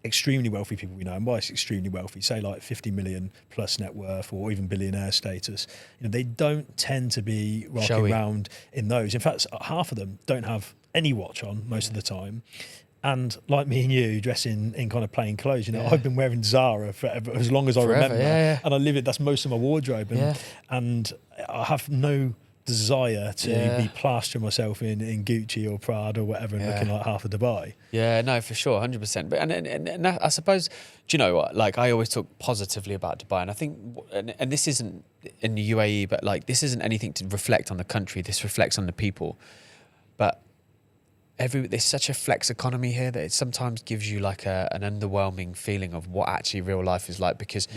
extremely wealthy people we know, and by extremely wealthy, say like 50 million plus net worth or even billionaire status, you know, they don't tend to be rocking
Showy.
around in those. In fact, half of them don't have any watch on most of the time. And like me and you, dressing in kind of plain clothes, you know,
Yeah.
I've been wearing Zara forever, as long as I
Forever,
remember,
yeah.
and I live it. That's most of my wardrobe, and I have no desire to be plastering myself in Gucci or Prada or whatever, and looking like half of Dubai.
Yeah, no, for sure, 100%. But and I suppose, do you know what? Like, I always talk positively about Dubai, and I think, and this isn't in the UAE, but like, this isn't anything to reflect on the country. This reflects on the people. But there's such a flex economy here that it sometimes gives you like an underwhelming feeling of what actually real life is like, because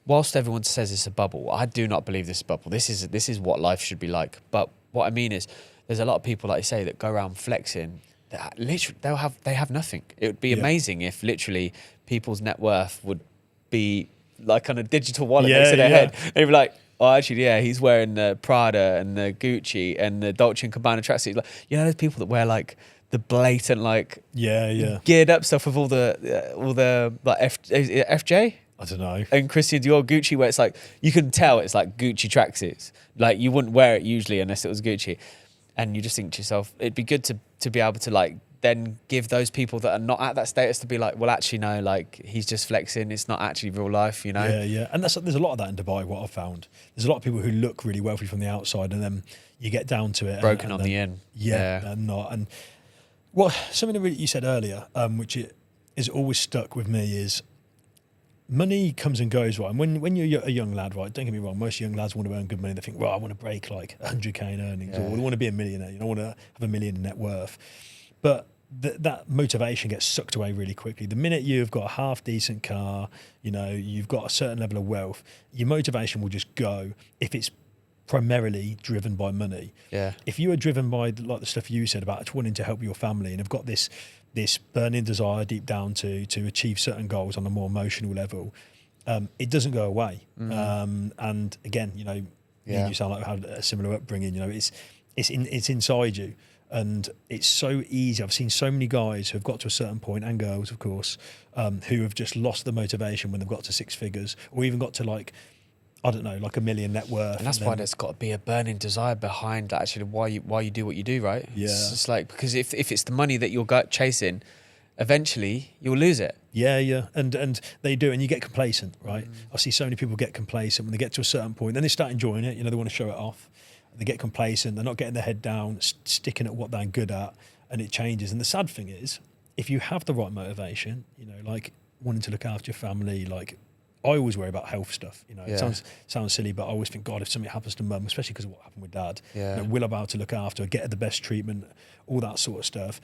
whilst everyone says it's a bubble, I do not believe this is a bubble. This is what life should be like. But what I mean is, there's a lot of people, like you say, that go around flexing that literally they have nothing. It would be amazing if literally people's net worth would be like on a digital wallet next to their head. They'd be like, oh, actually, yeah, he's wearing the Prada and the Gucci and the Dolce & Gabbana tracksuits. Like, you know, there's people that wear like the blatant, like, geared up stuff with all the like FJ.
I don't know.
And Christian Dior, Gucci, where it's like, you can tell it's like Gucci tracksuits. Like, you wouldn't wear it usually unless it was Gucci. And you just think to yourself, it'd be good to be able to like then give those people that are not at that status to be like, well, actually, no, like, he's just flexing. It's not actually real life, you know?
Yeah. And there's a lot of that in Dubai, what I've found. There's a lot of people who look really wealthy from the outside, and then you get down to it.
Broken
and
on the end.
Yeah, and not. And well, something that you said earlier, which is always stuck with me, is money comes and goes, right? And when you're a young lad, right, don't get me wrong, most young lads want to earn good money. They think, well, I want to break like 100k in earnings, or I want to be a millionaire, you know, I want to have $1 million in net worth. But that motivation gets sucked away really quickly. The minute you've got a half decent car, you know, you've got a certain level of wealth, your motivation will just go if it's primarily driven by money.
Yeah.
If you are driven by like the stuff you said about wanting to help your family and have got this burning desire deep down to achieve certain goals on a more emotional level, it doesn't go away. And again, you know, you sound like we had a similar upbringing. You know, it's inside you, and it's so easy. I've seen so many guys who have got to a certain point, and girls, of course, who have just lost the motivation when they've got to six figures, or even got to like, I don't know, like $1 million net worth.
And that's why there's got to be a burning desire behind actually why you do what you do, right?
Yeah.
It's just like, because if it's the money that you're chasing, eventually you'll lose it.
Yeah. And they do, and you get complacent, right? I see so many people get complacent when they get to a certain point, then they start enjoying it, you know, they want to show it off. They get complacent, they're not getting their head down, sticking at what they're good at, and it changes. And the sad thing is, if you have the right motivation, you know, like wanting to look after your family, like, I always worry about health stuff. You know, it sounds silly, but I always think, God, if something happens to mum, especially because of what happened with dad, you know, will I be able to look after her, get her the best treatment, all that sort of stuff.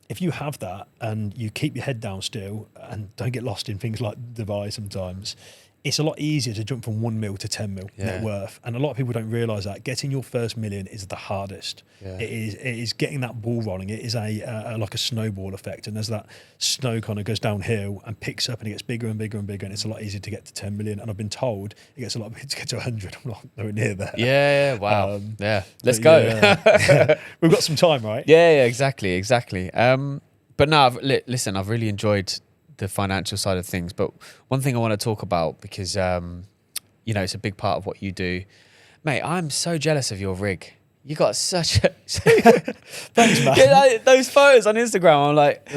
If you have that and you keep your head down still and don't get lost in things like Dubai sometimes, it's a lot easier to jump from 1 mil to 10 mil net worth. And a lot of people don't realise that getting your first million is the hardest.
Yeah.
It is getting that ball rolling. It is a like a snowball effect. And as that snow kind of goes downhill and picks up and it gets bigger and bigger and bigger, and it's a lot easier to get to 10 million. And I've been told it gets a lot bigger to get to 100. I'm not nowhere near there.
Yeah, wow. Let's go.
Yeah. We've got some time, right?
Yeah, exactly. But no, listen, I've really enjoyed the financial side of things, but one thing I want to talk about, because it's a big part of what you do, mate. I'm so jealous of your rig. You got such a
thanks, man.
Yeah, those photos on Instagram, I'm like,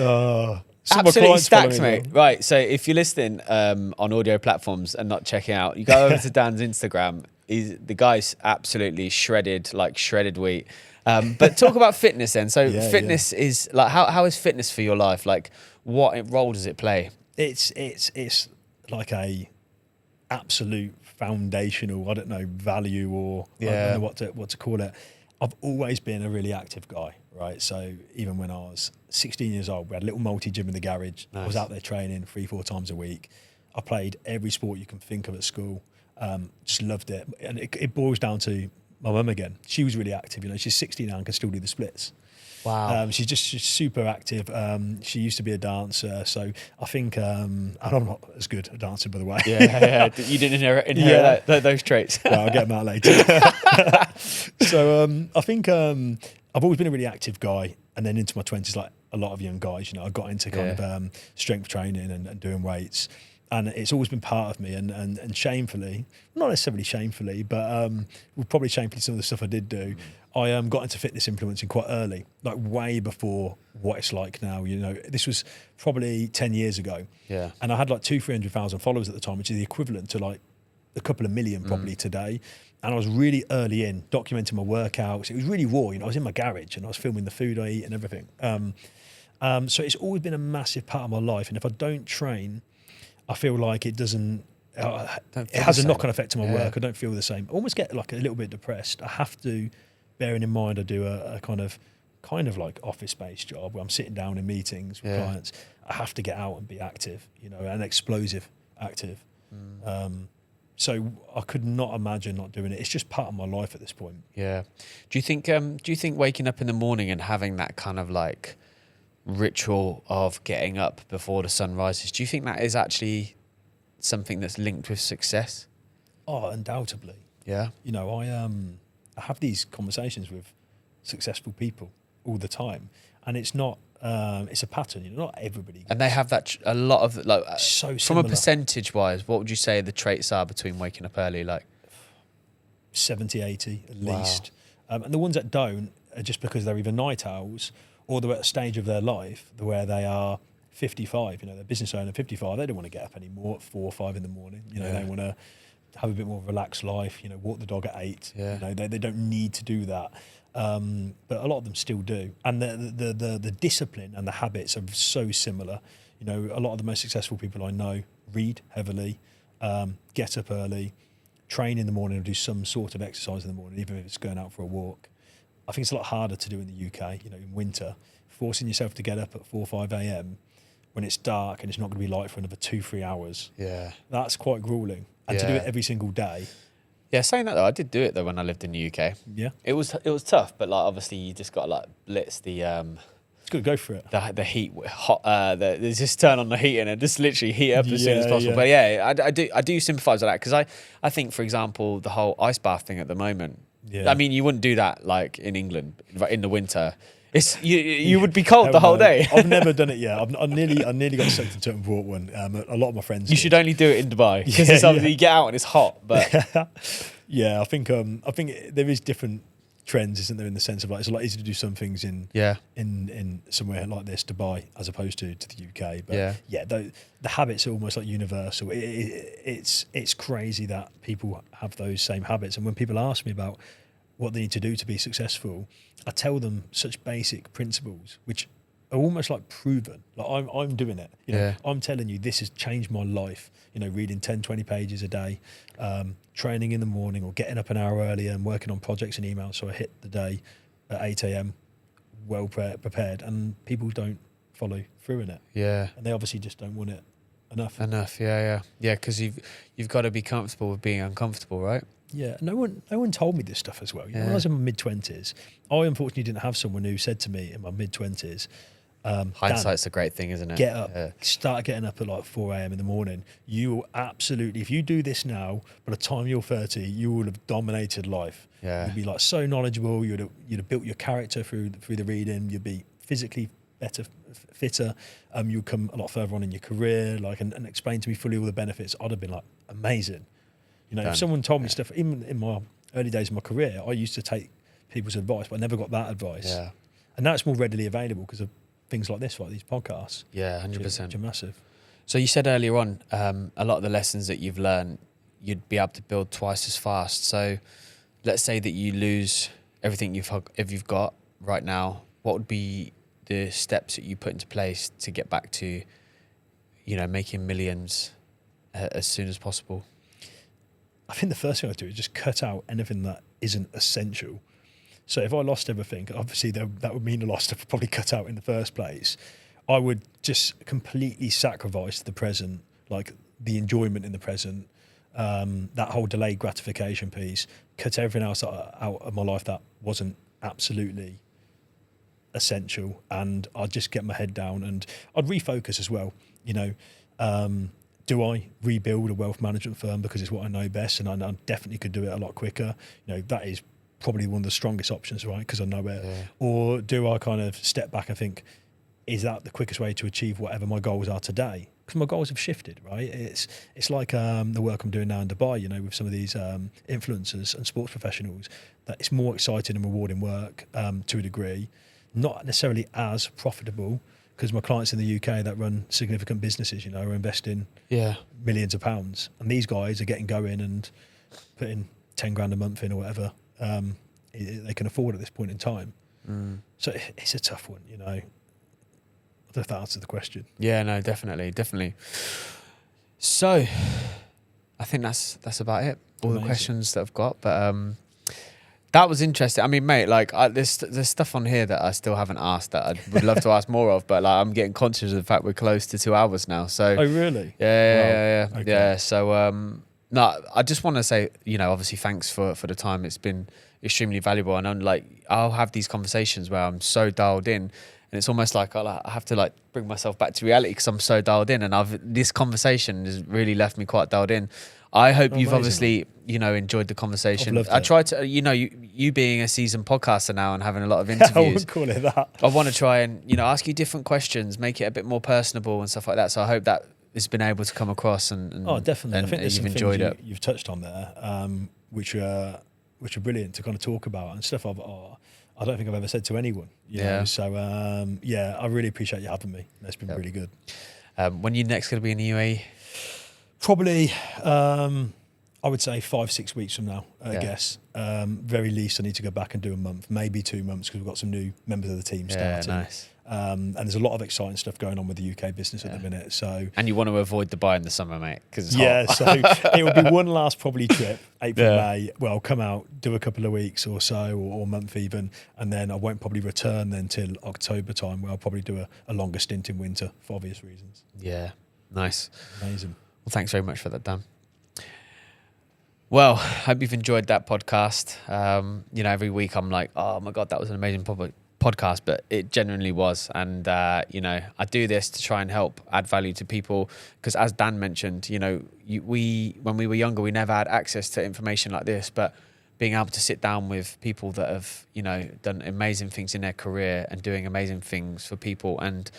absolutely stacked, mate. Right, so if you're listening on audio platforms and not checking out, you go over to Dan's Instagram. The guy's absolutely shredded, like shredded wheat. But talk about fitness then. So fitness is like, how is fitness for your life? Like, what role does it play?
It's like a absolute foundational, I don't know, value, or I don't know what to call it. I've always been a really active guy, right? So even when I was 16 years old, we had a little multi-gym in the garage. Nice. I was out there training 3-4 times a week. I played every sport you can think of at school. Just loved it. And it boils down to my mum again. She was really active. She's 60 now and can still do the splits.
Wow.
She's super active. She used to be a dancer, so I think, and I'm not as good a dancer, by the way.
Yeah. You didn't inherit those traits.
Well, I'll get them out later. So I think I've always been a really active guy, and then into my 20s, like a lot of young guys, I got into kind of strength training and doing weights. And it's always been part of me, and shamefully, not necessarily shamefully, but probably shamefully some of the stuff I did do, I got into fitness influencing quite early, like way before what it's like now. This was probably 10 years ago.
Yeah.
And I had like 200,000-300,000 followers at the time, which is the equivalent to like a couple of million probably today. And I was really early in documenting my workouts. It was really raw. I was in my garage and I was filming the food I eat and everything. So it's always been a massive part of my life. And if I don't train, I feel like it doesn't. It has a knock-on effect to my work. I don't feel the same. I almost get like a little bit depressed. I have to, bearing in mind I do a kind of like office-based job where I'm sitting down in meetings with clients. I have to get out and be active, and explosive active. So I could not imagine not doing it. It's just part of my life at this point.
Yeah. Do you think waking up in the morning and having that kind of like ritual of getting up before the sun rises, do you think that is actually something that's linked with success?
Oh, undoubtedly.
Yeah.
I have these conversations with successful people all the time, and it's not it's a pattern. Not everybody.
And they have that a lot of like.
So
from
similar.
a percentage wise, what would you say the traits are between waking up early? Like
70, 80 at least. And the ones that don't are just because they're either night owls or they're at a stage of their life where they are 55. They're business owner 55. They don't want to get up anymore at 4 or 5 in the morning. They want to have a bit more of a relaxed life. Walk the dog at 8.
Yeah.
They don't need to do that. But a lot of them still do. And the discipline and the habits are so similar. A lot of the most successful people I know read heavily, get up early, train in the morning, or do some sort of exercise in the morning, even if it's going out for a walk. I think it's a lot harder to do in the UK, in winter. Forcing yourself to get up at 4 or 5 a.m. when it's dark and it's not going to be light for another 2-3 hours.
Yeah.
That's quite grueling. And to do it every single day.
Yeah, saying that though, I did do it though when I lived in the UK.
Yeah.
It was tough, but like obviously you just got to like blitz the
It's got to go for it.
The heat hot just turn on the heat and just literally heat up as soon as possible. But I do sympathise with that, because I think, for example, the whole ice bath thing at the moment. Yeah. I mean, you wouldn't do that like in England in the winter. It's you would be cold the whole day.
I've never done it yet. I nearly got sucked into it and brought one. A lot of my friends.
You should only do it in Dubai, because it's obviously you get out and it's hot. But
yeah, I think there is different trends, isn't there? In the sense of like it's a lot easier to do some things in somewhere like this, Dubai, as opposed to the UK. But the habits are almost like universal. It's crazy that people have those same habits. And when people ask me about what they need to do to be successful, I tell them such basic principles, which are almost like proven. Like I'm doing it. I'm telling you, this has changed my life. Reading 10, 20 pages a day, training in the morning, or getting up an hour earlier and working on projects and emails. So I hit the day at 8 a.m. well prepared, and people don't follow through in it.
Yeah.
And they obviously just don't want it. enough.
Yeah. Because you've got to be comfortable with being uncomfortable, right?
Yeah, no one told me this stuff as well. You know, when I was in my mid-20s, I unfortunately didn't have someone who said to me in my mid-20s,
hindsight's a great thing, isn't it?
get up, start getting up at like 4 a.m. in the morning. You will absolutely, if you do this now, by the time you're 30, you will have dominated life.
Yeah.
You'd be like so knowledgeable. You'd have built your character through the reading. You'd be physically better, fitter. You'd come a lot further on in your career, like and explain to me fully all the benefits. I'd have been like amazing. You know, if someone told me stuff, even in my early days of my career, I used to take people's advice, but I never got that advice.
Yeah.
And now it's more readily available because of things like this, like these podcasts.
Yeah, 100%.
Which are massive.
So you said earlier on, a lot of the lessons that you've learned, you'd be able to build twice as fast. So let's say that you lose everything you've got right now. What would be the steps that you put into place to get back to, you know, making millions as soon as possible?
I think the first thing I'd do is just cut out anything that isn't essential. So if I lost everything, obviously that would mean a lot of stuff I'd probably cut out in the first place. I would just completely sacrifice the present, like the enjoyment in the present, that whole delayed gratification piece, cut everything else out of my life that wasn't absolutely essential, and I'd just get my head down and I'd refocus as well. You know, do I rebuild a wealth management firm because it's what I know best, and I definitely could do it a lot quicker? You know, that is probably one of the strongest options, right? Because I know it. Yeah. Or do I kind of step back and think, is that the quickest way to achieve whatever my goals are today? Because my goals have shifted, right? It's like the work I'm doing now in Dubai, you know, with some of these influencers and sports professionals, that it's more exciting and rewarding work to a degree, not necessarily as profitable, because my clients in the UK that run significant businesses, you know, are investing millions of pounds, and these guys are getting going and putting 10 grand a month in or whatever they can afford at this point in time. So it's a tough one, you know. I don't know if that answers the question.
Yeah, no, definitely. So I think that's about it. All Amazing. The questions that I've got, but that was interesting. I mean, mate, like there's stuff on here that I still haven't asked that I would love to ask more of, but like I'm getting conscious of the fact we're close to 2 hours now. So
oh really?
Yeah.
Okay.
Yeah. So no, I just want to say, you know, obviously thanks for the time. It's been extremely valuable, and I'm like, I'll have these conversations where I'm so dialed in, and it's almost like I have to like bring myself back to reality because I'm so dialed in, and this conversation has really left me quite dialed in. I hope you've obviously, you know, enjoyed the conversation. I tried to, you know, you being a seasoned podcaster now and having a lot of interviews.
I would call it that.
I want to try and, you know, ask you different questions, make it a bit more personable and stuff like that. So I hope that it's been able to come across and
oh, definitely.
And,
I think there's
you've
some
enjoyed
things
it.
You've touched on there, which are brilliant to kind of talk about, and stuff I don't think I've ever said to anyone. You know? So I really appreciate you having me. It's been really good.
When are you next going to be in the UAE?
Probably, I would say 5-6 weeks from now, I guess. Very least, I need to go back and do a month, maybe 2 months, because we've got some new members of the team starting.
Nice.
And there's a lot of exciting stuff going on with the UK business at the minute. So,
and you want to avoid Dubai in the summer, mate, because it's
hot. So it will be one last probably trip, April, May. Well, I'll come out, do a couple of weeks or so, or a month even, and then I won't probably return then till October time, where I'll probably do a longer stint in winter for obvious reasons.
Yeah, nice.
Amazing.
Well, thanks very much for that, Dan. Well, hope you've enjoyed that podcast. You know, every week I'm like, oh my God, that was an amazing podcast, but it genuinely was. And, you know, I do this to try and help add value to people because, as Dan mentioned, you know, when we were younger, we never had access to information like this, but being able to sit down with people that have, you know, done amazing things in their career and doing amazing things for people, and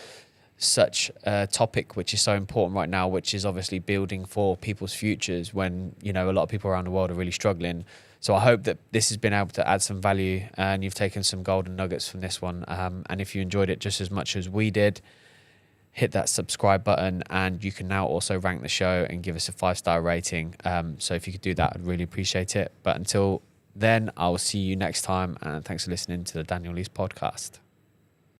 such a topic which is so important right now, which is obviously building for people's futures when, you know, a lot of people around the world are really struggling. So I hope that this has been able to add some value and you've taken some golden nuggets from this one. And if you enjoyed it just as much as we did, hit that subscribe button, and you can now also rank the show and give us a 5-star rating. So if you could do that, I'd really appreciate it. But until then, I will see you next time, and thanks for listening to the Daniel Lees podcast.